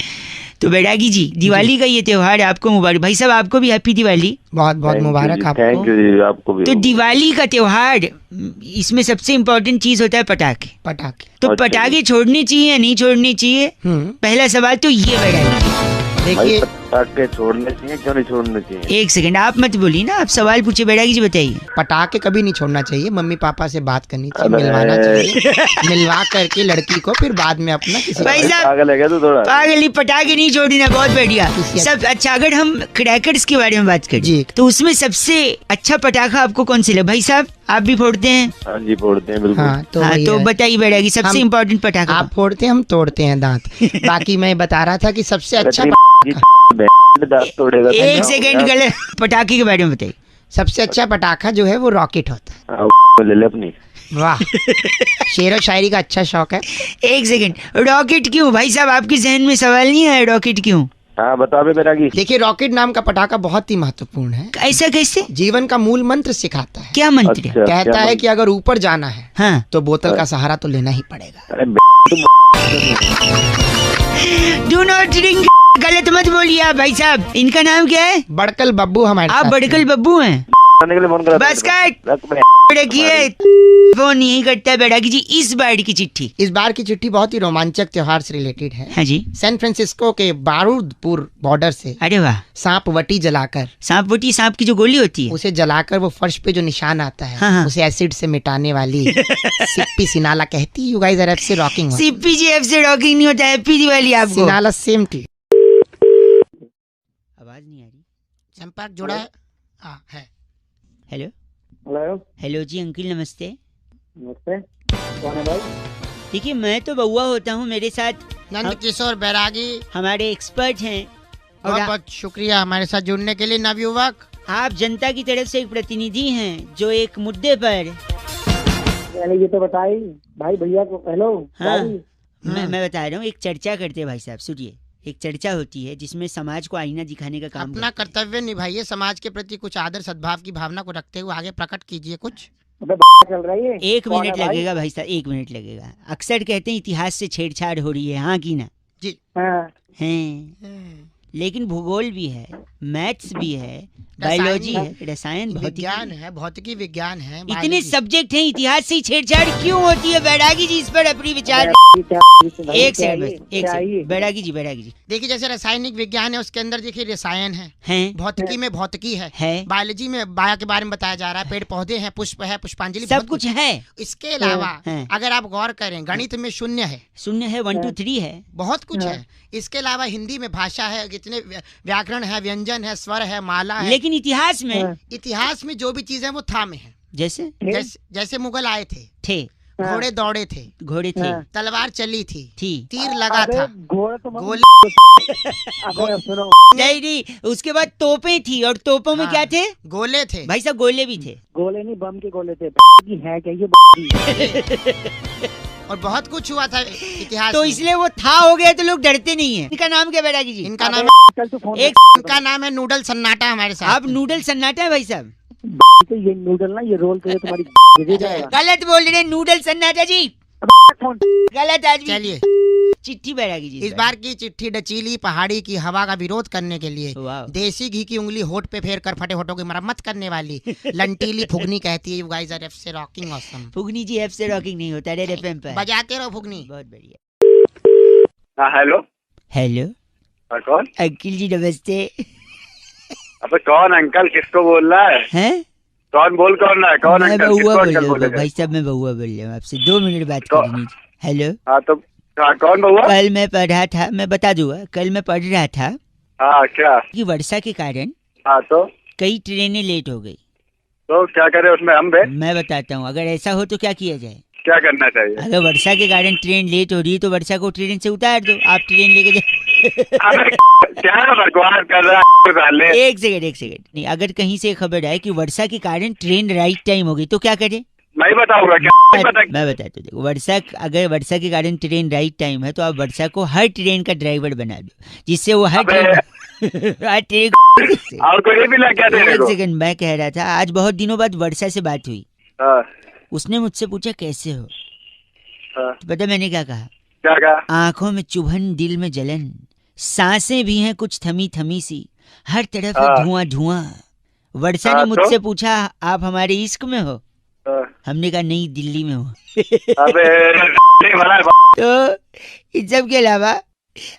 तो बैरागी जी, दिवाली का ये त्योहार आपको मुबारक। भाई साहब आपको भी हैप्पी दिवाली। बहुत बहुत मुबारक थैंक आपको। यू जी, आपको भी। तो दिवाली का त्योहार, इसमें सबसे इम्पोर्टेंट चीज होता है पटाखे। पटाखे। तो अच्छा पटाखे छोड़ने चाहिए या नहीं छोड़ने चाहिए? पहला सवाल तो ये बैरागी। देखिए पटाखे छोड़ने चाहिए, क्यों नहीं छोड़ने चाहिए? एक सेकंड, आप मत बोलिए ना, आप सवाल पूछे बैरागी जी, बताइए। पटाखे कभी नहीं छोड़ना चाहिए, मम्मी पापा से बात करनी चाहिए, अबे। मिलवाना चाहिए, मिलवा करके लड़की को फिर बाद में अपना किसी भाई साहब पागल है क्या तू थोड़ा? पागली, पटाखे नहीं छोड़ना, बहुत बढ़िया। सब अच्छा। अगर हम क्रैकर्स के बारे में बात करें जी। तो उसमें सबसे अच्छा पटाखा आपको कौन सा लगा? भाई साहब आप भी फोड़ते हैं? हाँ जी फोड़ते हैं बिल्कुल। हाँ तो हाँ वही तो है। बताइए बैरागी, सबसे हम- इम्पोर्टेंट पटाखा। आप फोड़ते हैं, हम तोड़ते हैं दांत। बाकी मैं बता रहा था कि सबसे अच्छा दांत तोड़ेगा तो एक क्या सेकंड, होगा? गलत। पटाखे के बारे में बताइए। सबसे अच्छा पटाखा जो है वो रॉकेट होता है। हाँ, ले ले अपनी। वाह, शेर और शायरी का अच्छा शौक है। एक सेकंड, रॉकेट क्यों भाई साहब? आपके जहन में सवाल नहीं आया रॉकेट क्यों? हाँ बता बे बैरागी। देखिए रॉकेट नाम का पटाखा बहुत ही महत्वपूर्ण है, ऐसा कैसे? जीवन का मूल मंत्र सिखाता है। क्या मंत्र है? अच्छा, कहता क्या है मंत्र? कि अगर ऊपर जाना है हाँ। तो बोतल का सहारा तो लेना ही पड़ेगा। अरे डू नॉट ड्रिंक। गलत मत बोलिए आप भाई साहब। इनका नाम क्या है? बड़कल बब्बू हमारे आप साथ बड़कल हैं। बब्बू हैं? के लिए फोन करा था। बस काट। रख बे। रखिए फोन यही करता है बैरागी जी। इस बार की चिट्ठी। इस बार की चिट्ठी बहुत ही रोमांचक त्योहार से रिलेटेड है। हाँ जी। सैन फ्रांसिस्को के बारूदपुर बॉर्डर से अरे वाह। सांप वटी जलाकर, सांप वोटी, सांप की जो गोली होती है। उसे जलाकर वो फर्श पे जो निशान आता है, हाँ, हाँ। उसे एसिड से मिटाने वाली सिप्पी सिनाला कहती, यू गाइस आर एफ से रॉकिंग। सीपीजीएफ से रॉकिंग नहीं होता है। हैप्पी दिवाली आपको। सिनाला सेम टू। आवाज नहीं आ रही। संपर्क जुड़ा है। हाँ है। हेलो। हेलो हेलो जी अंकिल नमस्ते। नमस्ते, कौन है भाई? देखिए मैं तो बउआ होता हूँ, मेरे साथ नंद किशोर बैरागी, हमारे एक्सपर्ट हैं और बहुत बहुत शुक्रिया हमारे साथ जुड़ने के लिए नवयुवक। आप जनता की तरफ से एक प्रतिनिधि हैं जो एक मुद्दे पर। ये तो बताई भाई भैया को। हेलो हाँ मैं बता रहा हूँ, एक चर्चा करते हैं भाई साहब, सुनिए। एक चर्चा होती है जिसमें समाज को आईना दिखाने का काम अपना करते हैं। कर्तव्य निभाइए, समाज के प्रति कुछ आदर सद्भाव की भावना को रखते हुए आगे प्रकट कीजिए कुछ। चल रही है। एक मिनट लगेगा भाई साहब, एक मिनट लगेगा। अक्सर कहते हैं इतिहास से छेड़छाड़ हो रही है, हाँ की ना? जी। हाँ। हैं लेकिन भूगोल भी है, मैथ्स भी है, बायोलॉजी है, रसायन, विज्ञान है, भौतिकी विज्ञान है, इतने biology। सब्जेक्ट हैं, इतिहास से छेड़छाड़ क्यों होती है? बैरागी जी इस पर अपनी विचार। एक सेकंड बस, एक सेकंड। बैरागी जी देखिए जैसे रासायनिक विज्ञान है उसके अंदर देखिए रसायन है, भौतिकी में भौतिकी है, बायोलॉजी में बायो के बारे में बताया जा रहा है, पेड़ पौधे हैं, पुष्प है, पुष्पांजलि, सब कुछ है। इसके अलावा अगर आप गौर करें गणित में शून्य है, 1 2 3 है, बहुत कुछ है। इसके अलावा हिंदी में भाषा है, कितने व्याकरण है, व्यंजन है, स्वर है, माला है। लेकिन इतिहास में जो भी चीज है वो था में है। जैसे मुगल आए थे, घोड़े दौड़े थे, तलवार चली थी, तीर लगा था, गोले नहीं, उसके बाद तोपें थी, और तोपों में क्या थे? गोले थे। भाई साहब गोले भी थे। गोले नहीं, बम के गोले थे। है क्या ये? और बहुत कुछ हुआ था इतिहास तो में। इसलिए वो था हो गया तो लोग डरते नहीं है। इनका नाम क्या बैरागी जी? इनका नाम है नूडल सन्नाटा। हमारे साथ आप नूडल सन्नाटा है भाई साहब? तो ये नूडल ना, ये रोल तो तुम्हारी गलत बोल रहे हैं, नूडल सन्नाटा जी गलत आदमी। चलिए चिट्ठी बैरागी जी, इस बार की चिट्ठी डचीली पहाड़ी की हवा का विरोध करने के लिए देसी घी की उंगली होठ पे फेर कर फटे होठों की मरम्मत करने वाली लंटीली फुगनी कहती है, यू गाइस आर एफसे रॉकिंग ऑसम। फुगनी जी एफसे रॉकिंग नहीं होता, रेड एफएम पे बजाते रहो फुगनी। बहुत बढ़िया। हेलो हेलो कौन? अंकिल जी नमस्ते। अबे कौन अंकल? किसको बोल रहा है? हैं? कौन बोल रहा है? कौन मैं अंकल? बउआ किसको बोल अंकल रहा बोले? हूँ भाई साहब, मैं बउआ बोल रहा हूँ आपसे 2 मिनट बात करनी। हेलो। हाँ तो कौन बउआ? कल मैं पढ़ रहा था, मैं बता दूंगा, कल मैं पढ़ रहा था क्या कि वर्षा के कारण तो कई ट्रेनें लेट हो गई। तो क्या करे उसमें हम? मैं बताता हूँ, अगर ऐसा हो तो क्या किया जाए? क्या करना चाहिए? अगर वर्षा के कारण ट्रेन लेट हो रही है तो वर्षा को ट्रेन से उतार दो, आप ट्रेन लेके क्या बकवास कर रहा है? एक सेकंड नहीं, अगर कहीं से खबर आए कि वर्षा के कारण ट्रेन राइट टाइम हो गई तो क्या करे? मैं बताऊंगा क्या? मैं बताता हूँ, देखो अगर वर्षा के कारण ट्रेन राइट टाइम है तो आप वर्षा को हर ट्रेन का ड्राइवर बना दो, जिससे वो हर ट्रेन और कोई भी लग गया। एक सेकंड, मैं कह रहा था आज बहुत दिनों बाद वर्षा से बात हुई। उसने मुझसे पूछा कैसे हो, तो पता मैंने क्या कहा? आंखों में चुभन, दिल में जलन, सांसें भी हैं कुछ थमी थमी सी, हर तरफ धुआं धुआं। वर्षा ने मुझसे पूछा आप हमारे इश्क में हो? हमने कहा नहीं, दिल्ली में हो। तो इन सब के अलावा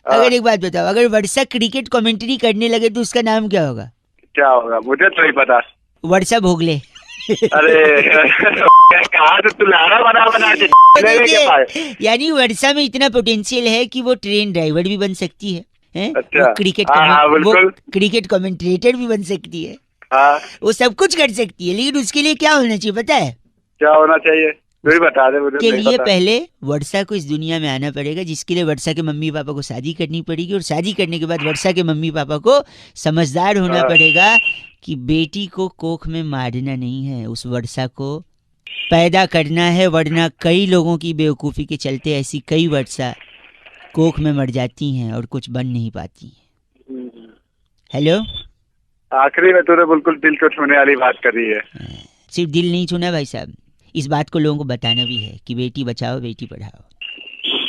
अगर एक बात बताओ, अगर वर्षा क्रिकेट कमेंट्री करने लगे तो उसका नाम क्या होगा? क्या होगा मुझे तो नहीं पता। वर्षा भोगले। अरे कहा तो तू लारा बना यानी वर्षा में इतना पोटेंशियल है कि वो ट्रेन ड्राइवर भी बन सकती है, अच्छा। वो क्रिकेट कमेंटेटर भी बन सकती है, वो सब कुछ कर सकती है। लेकिन उसके लिए क्या होना चाहिए पता है? क्या होना चाहिए? तू बता दे मुझे। के लिए पहले वर्षा को इस दुनिया में आना पड़ेगा, जिसके लिए वर्षा के मम्मी पापा को शादी करनी पड़ेगी, और शादी करने के बाद वर्षा के मम्मी पापा को समझदार होना पड़ेगा कि बेटी को कोख में मारना नहीं है, उस वर्षा को पैदा करना है, वरना कई लोगों की बेवकूफ़ी के चलते ऐसी कई वर्षा कोख में मर जाती हैं और कुछ बन नहीं पाती। हेलो, आखिरी में तूने बिल्कुल दिल को छूने वाली बात कर रही है। सिर्फ दिल नहीं छूना भाई साहब, इस बात को लोगों को बताना भी है कि बेटी बचाओ बेटी पढ़ाओ।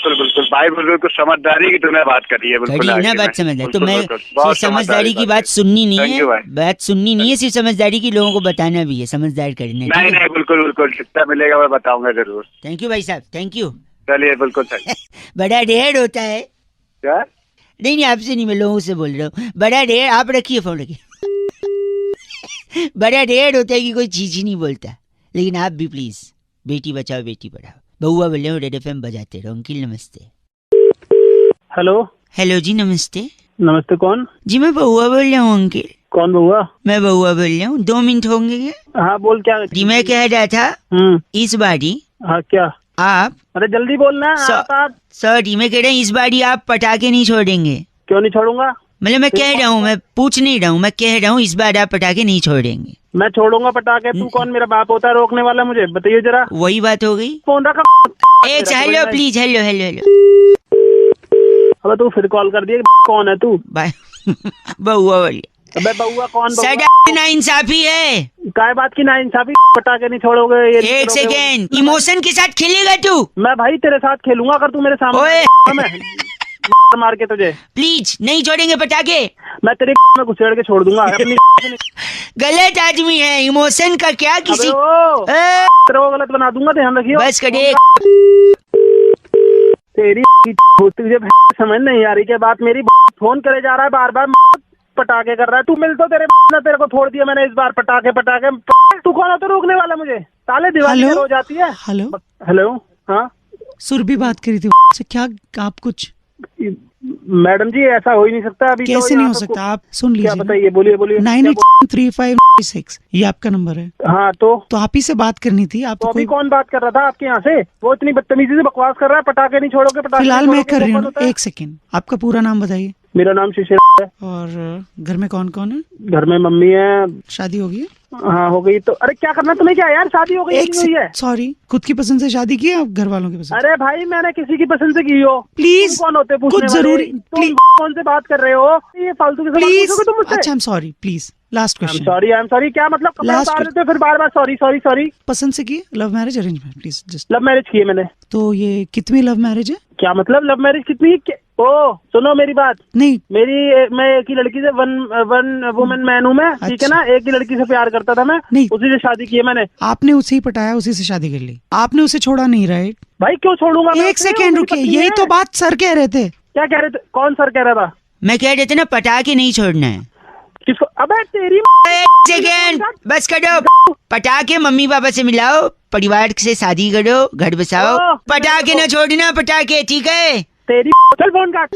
बिल्कुल भाई, बिल्कुल समझदारी की तूने बात करी है। बिल्कुल ना बात समझदारी तो मैं सिर्फ समझदारी की बात सुननी नहीं है, बात सुननी नहीं है, सिर्फ समझदारी की लोगों को बताना भी है, समझदार करना। नहीं बिल्कुल जितना मिलेगा मैं बताऊंगा जरूर। थैंक यू भाई साहब, थैंक यू। चलिए बिल्कुल बड़ा ढेर होता है क्या? नहीं आपसे नहीं, मैं लोगों से बोल रहा हूँ। बड़ा ढेर, आप रखिए फोन रखिए। बड़ा ढेर होता है कि कोई चीज ही नहीं बोलता, लेकिन आप भी प्लीज बेटी बचाओ बेटी पढ़ाओ। बउआ बोल रहे हो, रेड एफएम बजाते रहो। अंकिल नमस्ते। हेलो जी नमस्ते। नमस्ते, कौन? जी मैं बउआ बोल रहा हूँ अंकिल। कौन बउआ? मैं बउआ बोल रहा हूँ, 2 मिनट होंगे क्या? हाँ बोल, क्या? जी मैं कह रहा था इस बारी क्या आप, अरे जल्दी बोलना। सॉरी मैं कह रहा हूँ इस बारी आप पटाखे नहीं छोड़ेंगे। क्यों नहीं छोड़ूंगा? मतलब मैं कह रहा हूँ, मैं पूछ नहीं रहा हूँ, मैं कह रहा हूँ इस बार आप पटाखे नहीं छोड़ेंगे। मैं छोड़ूंगा पटाखे? तू कौन मेरा बाप होता है रोकने वाला? मुझे बताइए जरा। वही बात हो गई। फोन रखा। एक हेलो प्लीज, हेलो। अबे तू फिर कॉल कर दिया। कौन है तू? बउआ बोलिए। अबे बउआ कौन? नाइंसाफी है। काय बात की नाइंसाफी? पटाखे नहीं छोड़ोगे? एक सेकेंड, इमोशन के साथ खेलेगा तू? मैं भाई तेरे साथ खेलूंगा अगर तू मेरे सामने। मार के तुझे। प्लीज नहीं छोड़ेंगे पटाखे। मैं तेरे में घुसेड़ के छोड़ दूंगा अपनी। गलत आदमी है, इमोशन का क्या किसी तेरे को गलत बना दूंगा, ध्यान रखियो। बस करे। तेरी तुझे समझ नहीं आ रही क्या बात मेरी? फोन करे जा रहा है बार बार, पटाखे कर रहा है तू। मिल तो तेरे को छोड़ दिया मैंने इस बार। पटाखे पटाखे तू कौन है तो रोकने वाला मुझे? ताले दीवार हो जाती है। हेलो हेलो हाँ सुरभि बात करी थी से, क्या आप कुछ? मैडम जी ऐसा हो ही नहीं सकता अभी। कैसे नहीं हो सकता? आप सुन लीजिए। क्या बताइए, बोलिए बोलिए। 983596 ये आपका नंबर है। हाँ तो आप ही से बात करनी थी। आप तो अभी कौन बात कर रहा था आपके यहाँ से? वो इतनी बदतमीजी से बकवास कर रहा है, पटाखे नहीं छोड़ोगे पटाखे। फिलहाल मैं कर रही हूँ। एक सेकेंड, आपका पूरा नाम बताइए। मेरा नाम शिशिर है। और घर में कौन कौन है? घर में मम्मी है। शादी हो गई? हाँ हो गई। तो अरे क्या करना तुम्हें? क्या यार शादी हो गई? एक से सॉरी, खुद की पसंद से शादी की है आप घर वालों की पसंद? अरे भाई मैंने किसी की पसंद से की हो। प्लीज कौन होते पूछने कुछ वाले? जरूरी तुम कौन से बात कर रहे हो? ये फालतू के प्लीज। तुम मुझसे। अच्छा I am sorry, please last question. Sorry I am sorry क्या मतलब? कपड़े Last उतार देते हो फिर बार बार सॉरी सॉरी सॉरी। पसंद से की? Love marriage arrange marriage? Please just. Love marriage की है मैंने। तो ये कितनी लव मैरिज है? क्या मतलब लव मैरिज कितनी? ओ सुनो मेरी बात। नहीं मैं एक ही लड़की से वन वुमेन मैन हूँ मैं, ठीक है ना? एक ही लड़की से प्यार करता था मैं, नहीं। उसी से शादी की है मैंने। आपने उसे ही पटाया, उसी से शादी कर ली, आपने उसे छोड़ा नहीं, राइट? भाई क्यों छोड़ूंगा मैं? एक सेकेंड रुकिए, यही तो बात सर कह रहे थे। क्या कह रहे थे? कौन सर कह रहा था? मैं कह रहे थे ना पटाखे नहीं छोड़ना है। किसको? अबे तेरी एक सेकेंड बस करो। पटाखे मम्मी पापा से मिलाओ, परिवार से शादी करो, घर बसाओ। पटाखे ना छोड़ना, पटाखे, ठीक है? तेरी चल फोन काट।